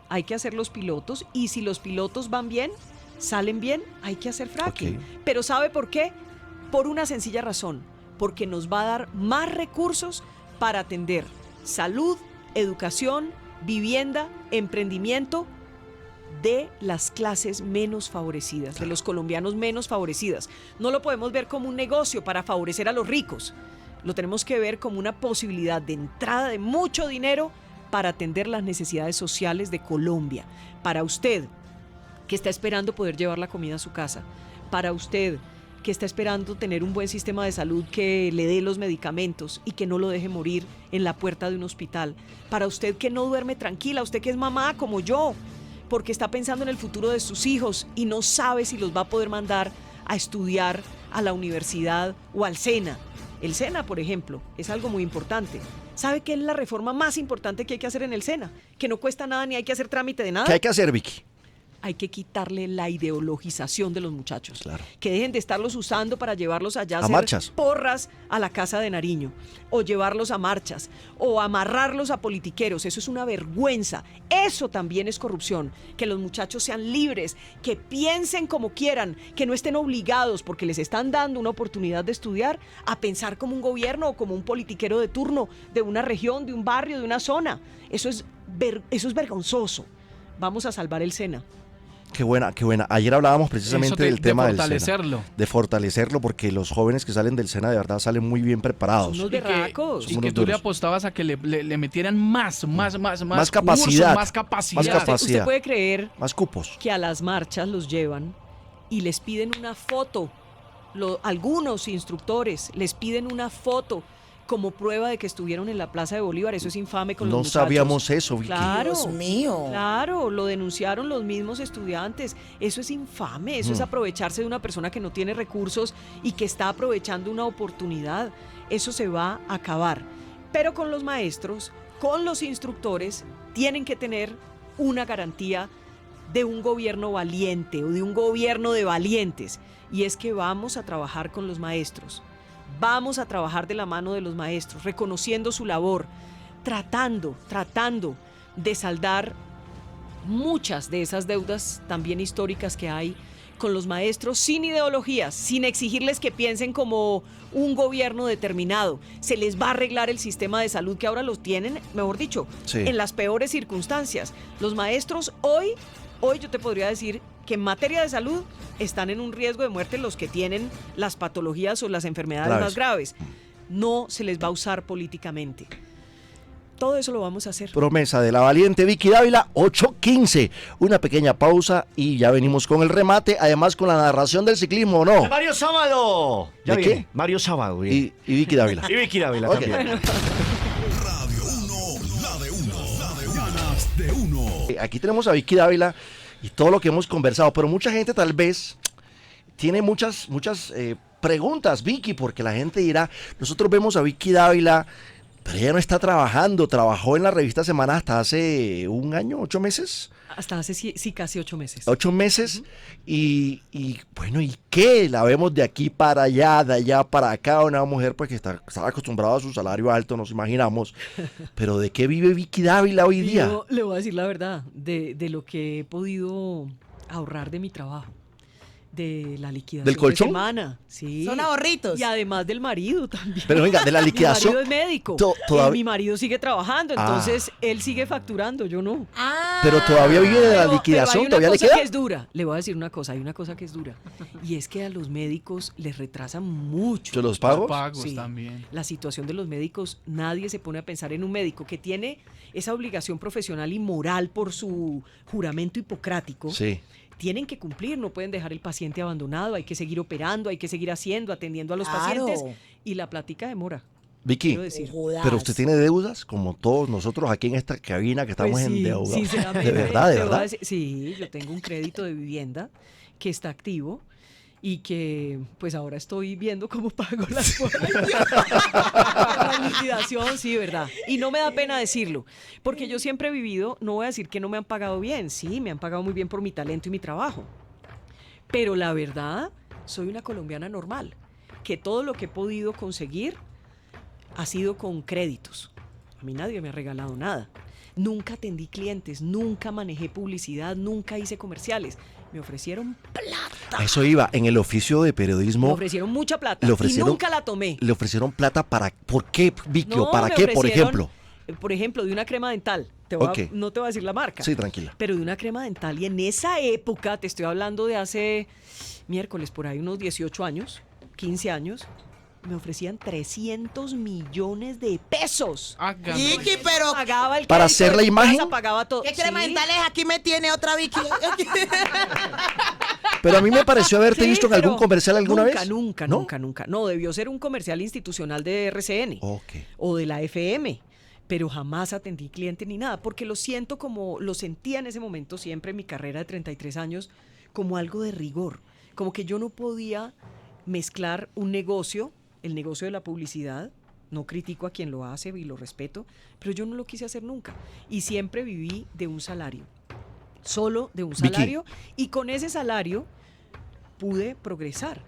y si los pilotos van bien, salen bien, hay que hacer fracking. Ok. Pero ¿sabe por qué? Por una sencilla razón, porque nos va a dar más recursos para atender salud, educación, vivienda, emprendimiento de las clases menos favorecidas, de los colombianos menos favorecidas. No lo podemos ver como un negocio para favorecer a los ricos, lo tenemos que ver como una posibilidad de entrada de mucho dinero para atender las necesidades sociales de Colombia. Para usted, que está esperando poder llevar la comida a su casa, para usted que está esperando tener un buen sistema de salud que le dé los medicamentos y que no lo deje morir en la puerta de un hospital. Para usted que no duerme tranquila, usted que es mamá como yo, porque está pensando en el futuro de sus hijos y no sabe si los va a poder mandar a estudiar a la universidad o al SENA. El SENA, por ejemplo, es algo muy importante. ¿Sabe qué es la reforma más importante que hay que hacer en el SENA? Que no cuesta nada ni hay que hacer trámite de nada. ¿Qué hay que hacer, Vicky? Hay que quitarle la ideologización de los muchachos. Claro. Que dejen de estarlos usando para llevarlos allá a hacer marchas. porras a la Casa de Nariño, o llevarlos a marchas, o amarrarlos a politiqueros. Eso es una vergüenza. Eso también es corrupción. Que los muchachos sean libres, que piensen como quieran, que no estén obligados, porque les están dando una oportunidad de estudiar, a pensar como un gobierno o como un politiquero de turno de una región, de un barrio, de una zona. Eso es vergonzoso. Vamos a salvar el SENA. Qué buena, qué buena. Ayer hablábamos precisamente del tema del SENA. fortalecerlo. De fortalecerlo, porque los jóvenes que salen del SENA de verdad salen muy bien preparados. Son unos berracos. Y Son que unos tú le duros. apostabas a que le metieran más capacidad. más capacidad. Más capacidad. Usted puede creer Más cupos. que a las marchas los llevan y les piden una foto. Algunos instructores les piden una foto como prueba de que estuvieron en la Plaza de Bolívar. Eso es infame con los No muchachos. sabíamos eso, Vicky. Claro. Dios mío. Claro, lo denunciaron los mismos estudiantes. Eso es infame, eso es aprovecharse de una persona que no tiene recursos y que está aprovechando una oportunidad. Eso se va a acabar. Pero con los maestros, con los instructores, tienen que tener una garantía de un gobierno valiente o de un gobierno de valientes. Y es que vamos a trabajar con los maestros. Vamos a trabajar de la mano de los maestros, reconociendo su labor, tratando de saldar muchas de esas deudas también históricas que hay con los maestros, sin ideologías, sin exigirles que piensen como un gobierno determinado. Se les va a arreglar el sistema de salud que ahora los tienen, mejor dicho, Sí. en las peores circunstancias. Los maestros hoy yo te podría decir que en materia de salud están en un riesgo de muerte los que tienen las patologías o las enfermedades más graves. No se les va a usar políticamente. Todo eso lo vamos a hacer. Promesa de la valiente Vicky Dávila, 8:15. Una pequeña pausa y ya venimos con el remate, además con la narración del ciclismo, ¿no? Mario Sábado. Ya ¿De viene. qué? Mario Sábado. Viene. Y Vicky Dávila. Y Vicky Dávila Ok. también. Radio 1, la de 1. Ganas de 1. Aquí tenemos a Vicky Dávila y todo lo que hemos conversado, pero mucha gente tal vez tiene muchas preguntas, Vicky, porque la gente dirá, nosotros vemos a Vicky Dávila, pero ella no está trabajando, trabajó en la revista Semana hasta hace un año, 8 meses. Hasta hace sí, casi 8 meses. 8 meses y bueno, ¿y qué? La vemos de aquí para allá, de allá para acá, una mujer pues que está acostumbrada a su salario alto, nos imaginamos, pero ¿de qué vive Vicky Dávila hoy día? Yo le voy a decir la verdad, de lo que he podido ahorrar de mi trabajo, de la liquidación ¿Del colchón? de semana. Sí. Son ahorritos. Y además del marido también. Pero venga, de la liquidación. Mi marido es médico. Todavía- Y mi marido sigue trabajando, entonces él sigue facturando, yo no. Pero todavía vive de la Pero liquidación, hay una ¿todavía le cosa queda? que es dura. Le voy a decir una cosa, hay una cosa que es dura. Y es que a los médicos les retrasan mucho. ¿Se los pagos? Pagos Sí. también. La situación de los médicos, nadie se pone a pensar en un médico que tiene esa obligación profesional y moral por su juramento hipocrático. Sí. Tienen que cumplir, no pueden dejar el paciente abandonado, hay que seguir operando, hay que seguir haciendo, atendiendo a los Claro. pacientes y la plática demora. Vicky, Quiero decir. Jodas. pero usted tiene deudas, como todos nosotros aquí en esta cabina que estamos Pues en sí, deuda. sinceramente, De verdad, de te voy a verdad. decir- sí, yo tengo un crédito de vivienda que está activo y que pues ahora estoy viendo cómo pago las cuotas. La liquidación, sí, verdad. Y no me da pena decirlo, porque yo siempre he vivido, no voy a decir que no me han pagado bien, sí, me han pagado muy bien por mi talento y mi trabajo. Pero la verdad, soy una colombiana normal, que todo lo que he podido conseguir ha sido con créditos. A mí nadie me ha regalado nada. Nunca atendí clientes, nunca manejé publicidad, nunca hice comerciales. Me ofrecieron plata. A eso iba, en el oficio de Me periodismo ofrecieron mucha plata le ofrecieron- y nunca la tomé. le ofrecieron plata para, ¿por qué, Vicky? No, ¿O para me qué, por ofrecieron, ejemplo? Por ejemplo, de una crema dental. Ok. No te voy a decir la marca. Sí, tranquila. Pero de una crema dental. Y en esa época, te estoy hablando de hace miércoles, por ahí unos 18 años, 15 años, me ofrecían 300 millones de pesos. Háganlo. Vicky, pero Pagaba el ¿Para crédito hacer de la mi imagen? casa, pagaba todo. ¿qué crema Sí. dental es? Aquí me tiene otra Vicky. Pero a mí me pareció haberte Sí, visto en algún pero comercial alguna nunca, vez. Nunca, ¿No? nunca, nunca. No, debió ser un comercial institucional de RCN Ok. o de la FM, pero jamás atendí cliente ni nada, porque lo siento como, lo sentía en ese momento siempre en mi carrera de 33 años, como algo de rigor, como que yo no podía mezclar un negocio, el negocio de la publicidad, no critico a quien lo hace y lo respeto, pero yo no lo quise hacer nunca y siempre viví de un salario, solo de un Vicky. salario, y con ese salario pude progresar.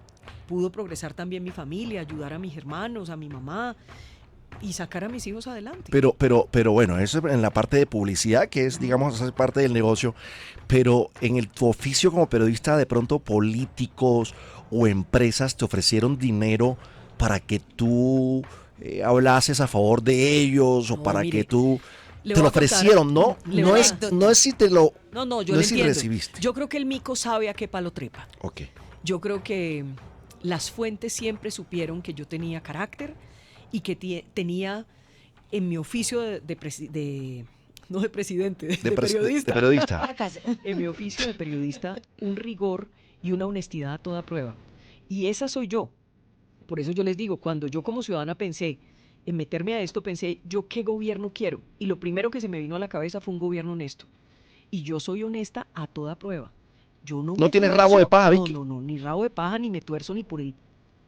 Pudo progresar también mi familia, ayudar a mis hermanos, a mi mamá y sacar a mis hijos adelante. Pero bueno, eso en la parte de publicidad, que es, digamos, hace parte del negocio, pero en tu oficio como periodista, de pronto políticos o empresas te ofrecieron dinero para que tú hablases a favor de ellos o No, para mire, que tú... le Te voy lo a contar- ofrecieron, ¿no? le No voy a- es si te lo... No, yo no lo es si entiendo. recibiste. Yo creo que el mico sabe a qué palo trepa. Ok. Yo creo que las fuentes siempre supieron que yo tenía carácter y que tenía en mi oficio no de presidente, de periodista. De periodista. En mi oficio de periodista, un rigor y una honestidad a toda prueba. Y esa soy yo. Por eso yo les digo, cuando yo como ciudadana pensé en meterme a esto, pensé, ¿yo qué gobierno quiero? Y lo primero que se me vino a la cabeza fue un gobierno honesto. Y yo soy honesta a toda prueba. Yo no ¿No me tienes tuerzo. rabo de paja, Vicky? No, ni rabo de paja, ni me tuerzo ni por el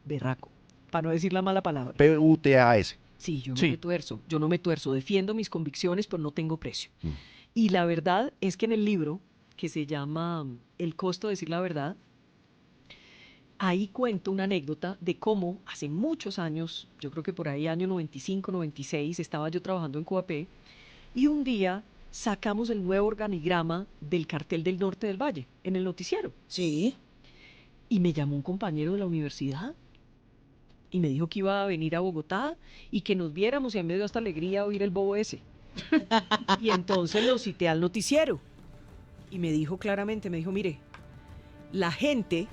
berraco. Para no decir la mala palabra. PUTAS. Sí, yo no Sí. me tuerzo, yo no me tuerzo, defiendo mis convicciones, pero no tengo precio. Mm. Y la verdad es que en el libro, que se llama El costo de decir la verdad, ahí cuento una anécdota de cómo hace muchos años, yo creo que por ahí año 95, 96, estaba yo trabajando en Coapé y un día sacamos el nuevo organigrama del cartel del Norte del Valle en el noticiero. Sí. Y me llamó un compañero de la universidad y me dijo que iba a venir a Bogotá y que nos viéramos, y a mí me dio hasta alegría oír el bobo ese. Y entonces lo cité al noticiero y me dijo claramente, me dijo, mire, la gente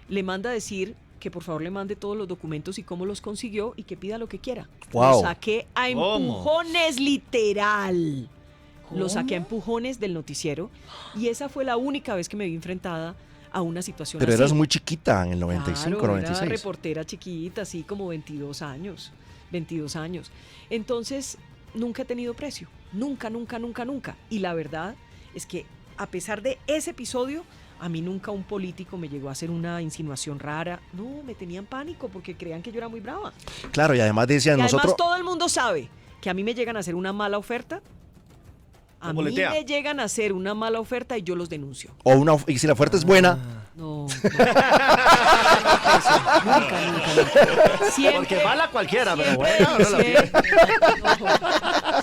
le manda a decir que por favor le mande todos los documentos y cómo los consiguió y que pida lo que quiera. Wow. Lo saqué a ¿Cómo? empujones, literal. Lo saqué a empujones del noticiero y esa fue la única vez que me vi enfrentada a una situación Pero así. eras muy chiquita en el 95, Claro, 96. era reportera chiquita, así como 22 años. Entonces, nunca he tenido precio. Nunca. Y la verdad es que a pesar de ese episodio, a mí nunca un político me llegó a hacer una insinuación rara. No, me tenían pánico porque creían que yo era muy brava. Claro, y además decían Y además nosotros... todo el mundo sabe que a mí me llegan a hacer una mala oferta. A Lo mí boletea. me llegan a hacer una mala oferta y yo los denuncio. Y si la oferta es buena, No. Nunca. Siempre, Porque mala cualquiera, pero siempre buena no la denuncié,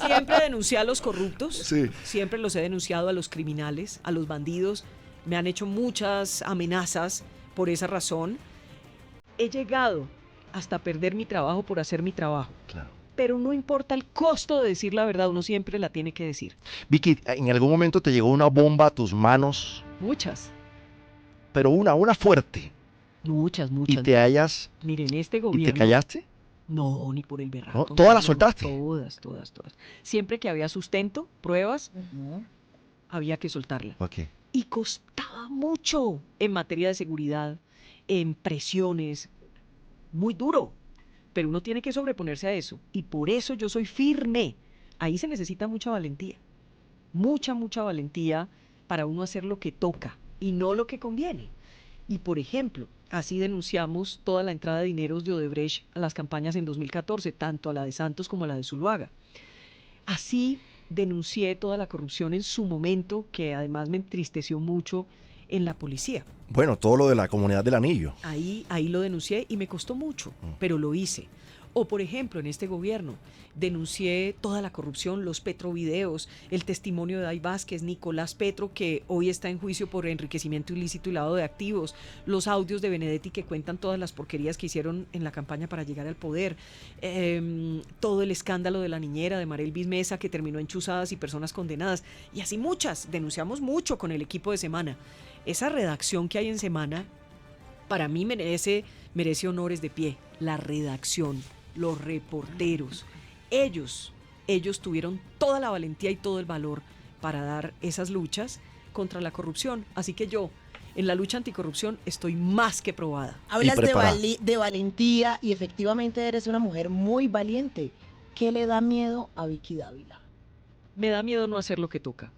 siempre denuncié a los corruptos. Sí. Siempre los he denunciado a los criminales, a los bandidos. Me han hecho muchas amenazas por esa razón. He llegado hasta perder mi trabajo por hacer mi trabajo. Claro. Pero no importa el costo de decir la verdad, uno siempre la tiene que decir. Vicky, ¿en algún momento te llegó una bomba a tus manos? Muchas, Pero una fuerte. muchas. Y te hayas... Miren, este ¿Y gobierno... te callaste? No, ni por el berraco. ¿No? ¿Todas las no, soltaste? Todas. Siempre que había sustento, pruebas, había que soltarla. Ok. Y costaba mucho en materia de seguridad, en presiones, muy duro. Pero uno tiene que sobreponerse a eso. Y por eso yo soy firme. Ahí se necesita mucha valentía. Mucha valentía para uno hacer lo que toca y no lo que conviene. Y por ejemplo, así denunciamos toda la entrada de dineros de Odebrecht a las campañas en 2014, tanto a la de Santos como a la de Zuluaga. Así denuncié toda la corrupción en su momento, que además me entristeció mucho en la policía. Bueno, todo lo de la comunidad del anillo. Ahí lo denuncié y me costó mucho, pero lo hice. O por ejemplo, en este gobierno, denuncié toda la corrupción, los petrovideos, el testimonio de Day Vázquez, Nicolás Petro, que hoy está en juicio por enriquecimiento ilícito y lavado de activos, los audios de Benedetti que cuentan todas las porquerías que hicieron en la campaña para llegar al poder, todo el escándalo de la niñera de Marel Bismesa que terminó en chuzadas y personas condenadas, y así muchas. Denunciamos mucho con el equipo de Semana. Esa redacción que hay en Semana, para mí merece honores de pie. La redacción, los reporteros, ellos tuvieron toda la valentía y todo el valor para dar esas luchas contra la corrupción. Así que yo, En la lucha anticorrupción estoy más que probada. Hablas de, preparada. de valentía y efectivamente eres una mujer muy valiente. ¿Qué le da miedo a Vicky Dávila? Me da miedo no hacer lo que toca.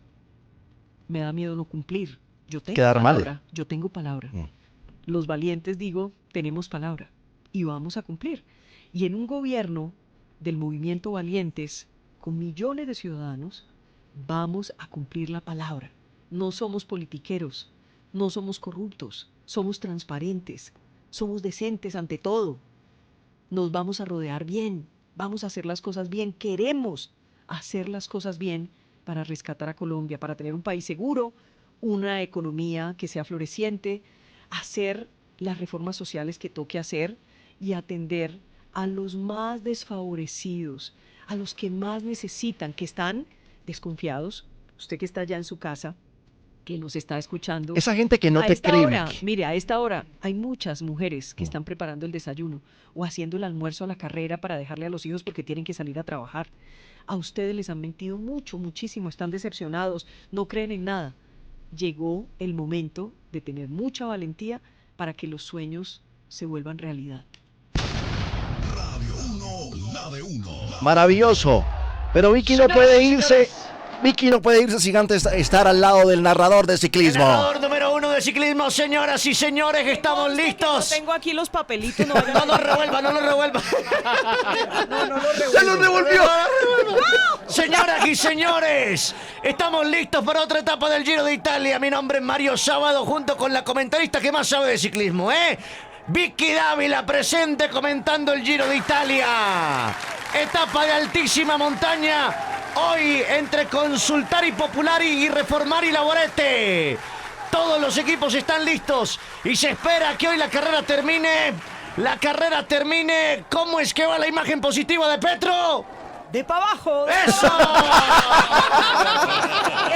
Me da miedo no cumplir. Yo tengo Quedar mal. palabra. Yo tengo palabra. Los valientes, digo, tenemos palabra. Y vamos a cumplir. Y en un gobierno del movimiento Valientes, con millones de ciudadanos, vamos a cumplir la palabra. No somos politiqueros, no somos corruptos, somos transparentes, somos decentes ante todo. Nos vamos a rodear bien, vamos a hacer las cosas bien, queremos hacer las cosas bien para rescatar a Colombia, para tener un país seguro, una economía que sea floreciente, hacer las reformas sociales que toque hacer y atender a los más desfavorecidos, a los que más necesitan, que están desconfiados. Usted que está allá en su casa, que nos está escuchando. Esa gente que no a te esta cree, hora, Vicky. mire, a esta hora hay muchas mujeres que están preparando el desayuno o haciendo el almuerzo a la carrera para dejarle a los hijos porque tienen que salir a trabajar. A ustedes les han mentido mucho, muchísimo, están decepcionados, no creen en nada. Llegó el momento de tener mucha valentía para que los sueños se vuelvan realidad. Radio 1, la de 1. Maravilloso. Pero Vicky no puede irse. Vicky no puede irse sin antes estar al lado del narrador de ciclismo. Narrador número 1 de ciclismo, señoras y señores, estamos Conste que listos. No tengo aquí los papelitos, no vayan No lo revuelva, no lo revuelva. No lo revuelvo. ¡Se lo revolvió! Señoras y señores, estamos listos para otra etapa del Giro de Italia. Mi nombre es Mario Sábado, junto con la comentarista que más sabe de ciclismo, Vicky Dávila, presente comentando el Giro de Italia. Etapa de altísima montaña, hoy entre Consultari Popolari y Reformari Laborete. Todos los equipos están listos y se espera que hoy la carrera termine. La carrera termine. ¿Cómo es que va la imagen positiva de Petro? De para abajo. ¡Eso!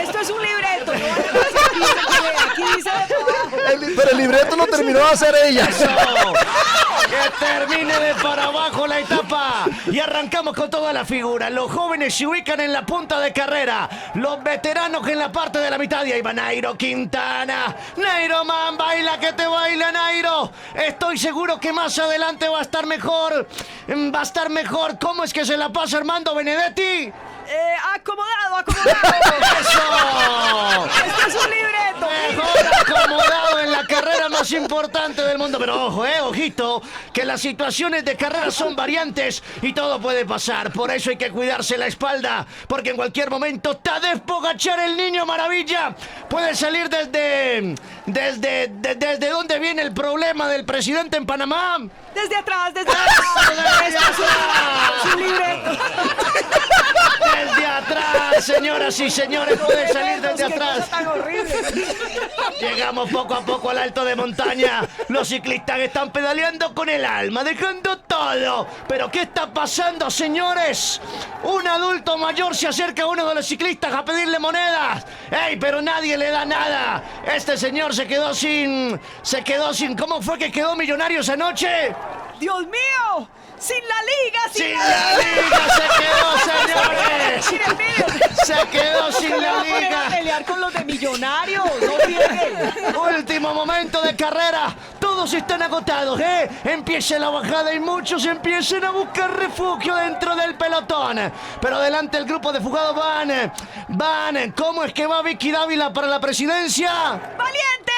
Esto es un libreto. No van a decir que aquí dice de pa' abajo. Pero el libreto lo terminó de hacer ella. ¡Eso! ¡Que termine de para abajo la etapa! Y arrancamos con toda la figura. Los jóvenes se ubican en la punta de carrera. Los veteranos en la parte de la mitad. Y ahí va Nairo Quintana. Nairo Man, baila que te baila, Nairo. Estoy seguro que más adelante va a estar mejor. Va a estar mejor. ¿Cómo es que se la pasa Armando Benedetti? Acomodado. ¡Eso! Esto es un libreto. Mejor acomodado en la carrera más importante del mundo. Pero ojo, ojito, que las situaciones de carrera son variantes y todo puede pasar. Por eso hay que cuidarse la espalda, porque en cualquier momento Tadej Pogačar, el niño maravilla, puede salir desde donde viene el problema del presidente en Panamá. Desde atrás. Desde Esto es un libreto. Desde atrás, señoras y señores, puede salir desde Qué atrás. cosa tan horrible. Llegamos poco a poco al alto de montaña. Los ciclistas están pedaleando con el alma, dejando todo. ¿Pero qué está pasando, señores? Un adulto mayor se acerca a uno de los ciclistas a pedirle monedas. ¡Ey! Pero nadie le da nada. Este señor se quedó sin... ¿Cómo fue que quedó millonario esa noche? ¡Dios mío! ¡Sin la liga! ¡Sin la liga se quedó, señores! ¡Sin el vídeo! Se quedó sin ¿Cómo la va a poner a liga. pelear con los de Millonarios? ¡No frieguen! Último momento de carrera. Todos están agotados, Empieza la bajada y muchos empiezan a buscar refugio dentro del pelotón. Pero delante el grupo de fugados van. ¿Cómo es que va Vicky Dávila para la presidencia? ¡Valiente!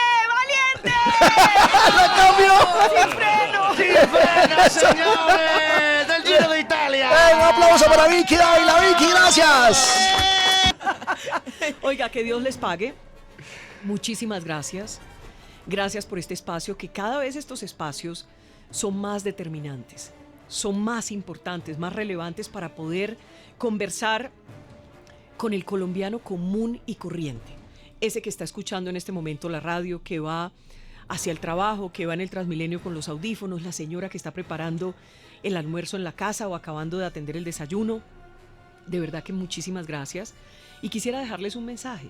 ¡La cambió! ¡Sin freno! ¡Sin freno, señores! ¡Del Giro de Italia! Un aplauso para Vicky Dávila. Vicky, gracias. Oiga, que Dios les pague. Muchísimas gracias. Gracias por este espacio, que cada vez estos espacios son más determinantes, son más importantes, más relevantes para poder conversar con el colombiano común y corriente. Ese que está escuchando en este momento la radio, que va hacia el trabajo, que va en el Transmilenio con los audífonos, la señora que está preparando el almuerzo en la casa o acabando de atender el desayuno. De verdad que muchísimas gracias. Y quisiera dejarles un mensaje.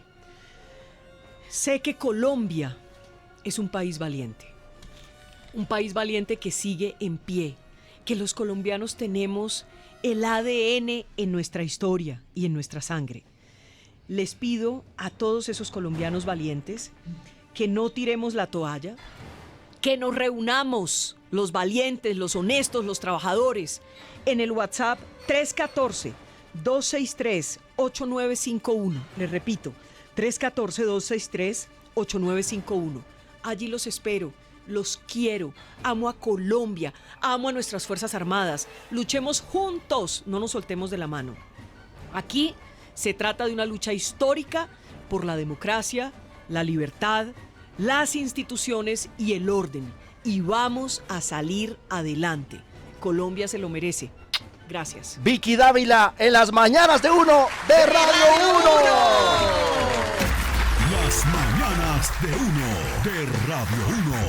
Sé que Colombia es un país valiente que sigue en pie, que los colombianos tenemos el ADN en nuestra historia y en nuestra sangre. Les pido a todos esos colombianos valientes que no tiremos la toalla, que nos reunamos los valientes, los honestos, los trabajadores en el WhatsApp 314-263-8951. Les repito, 314-263-8951. Allí los espero, los quiero, amo a Colombia, amo a nuestras Fuerzas Armadas. Luchemos juntos, no nos soltemos de la mano. Aquí se trata de una lucha histórica por la democracia, la libertad, las instituciones y el orden. Y vamos a salir adelante. Colombia se lo merece. Gracias. Vicky Dávila en las mañanas de Uno de Radio 1. Las mañanas de Uno de Radio 1.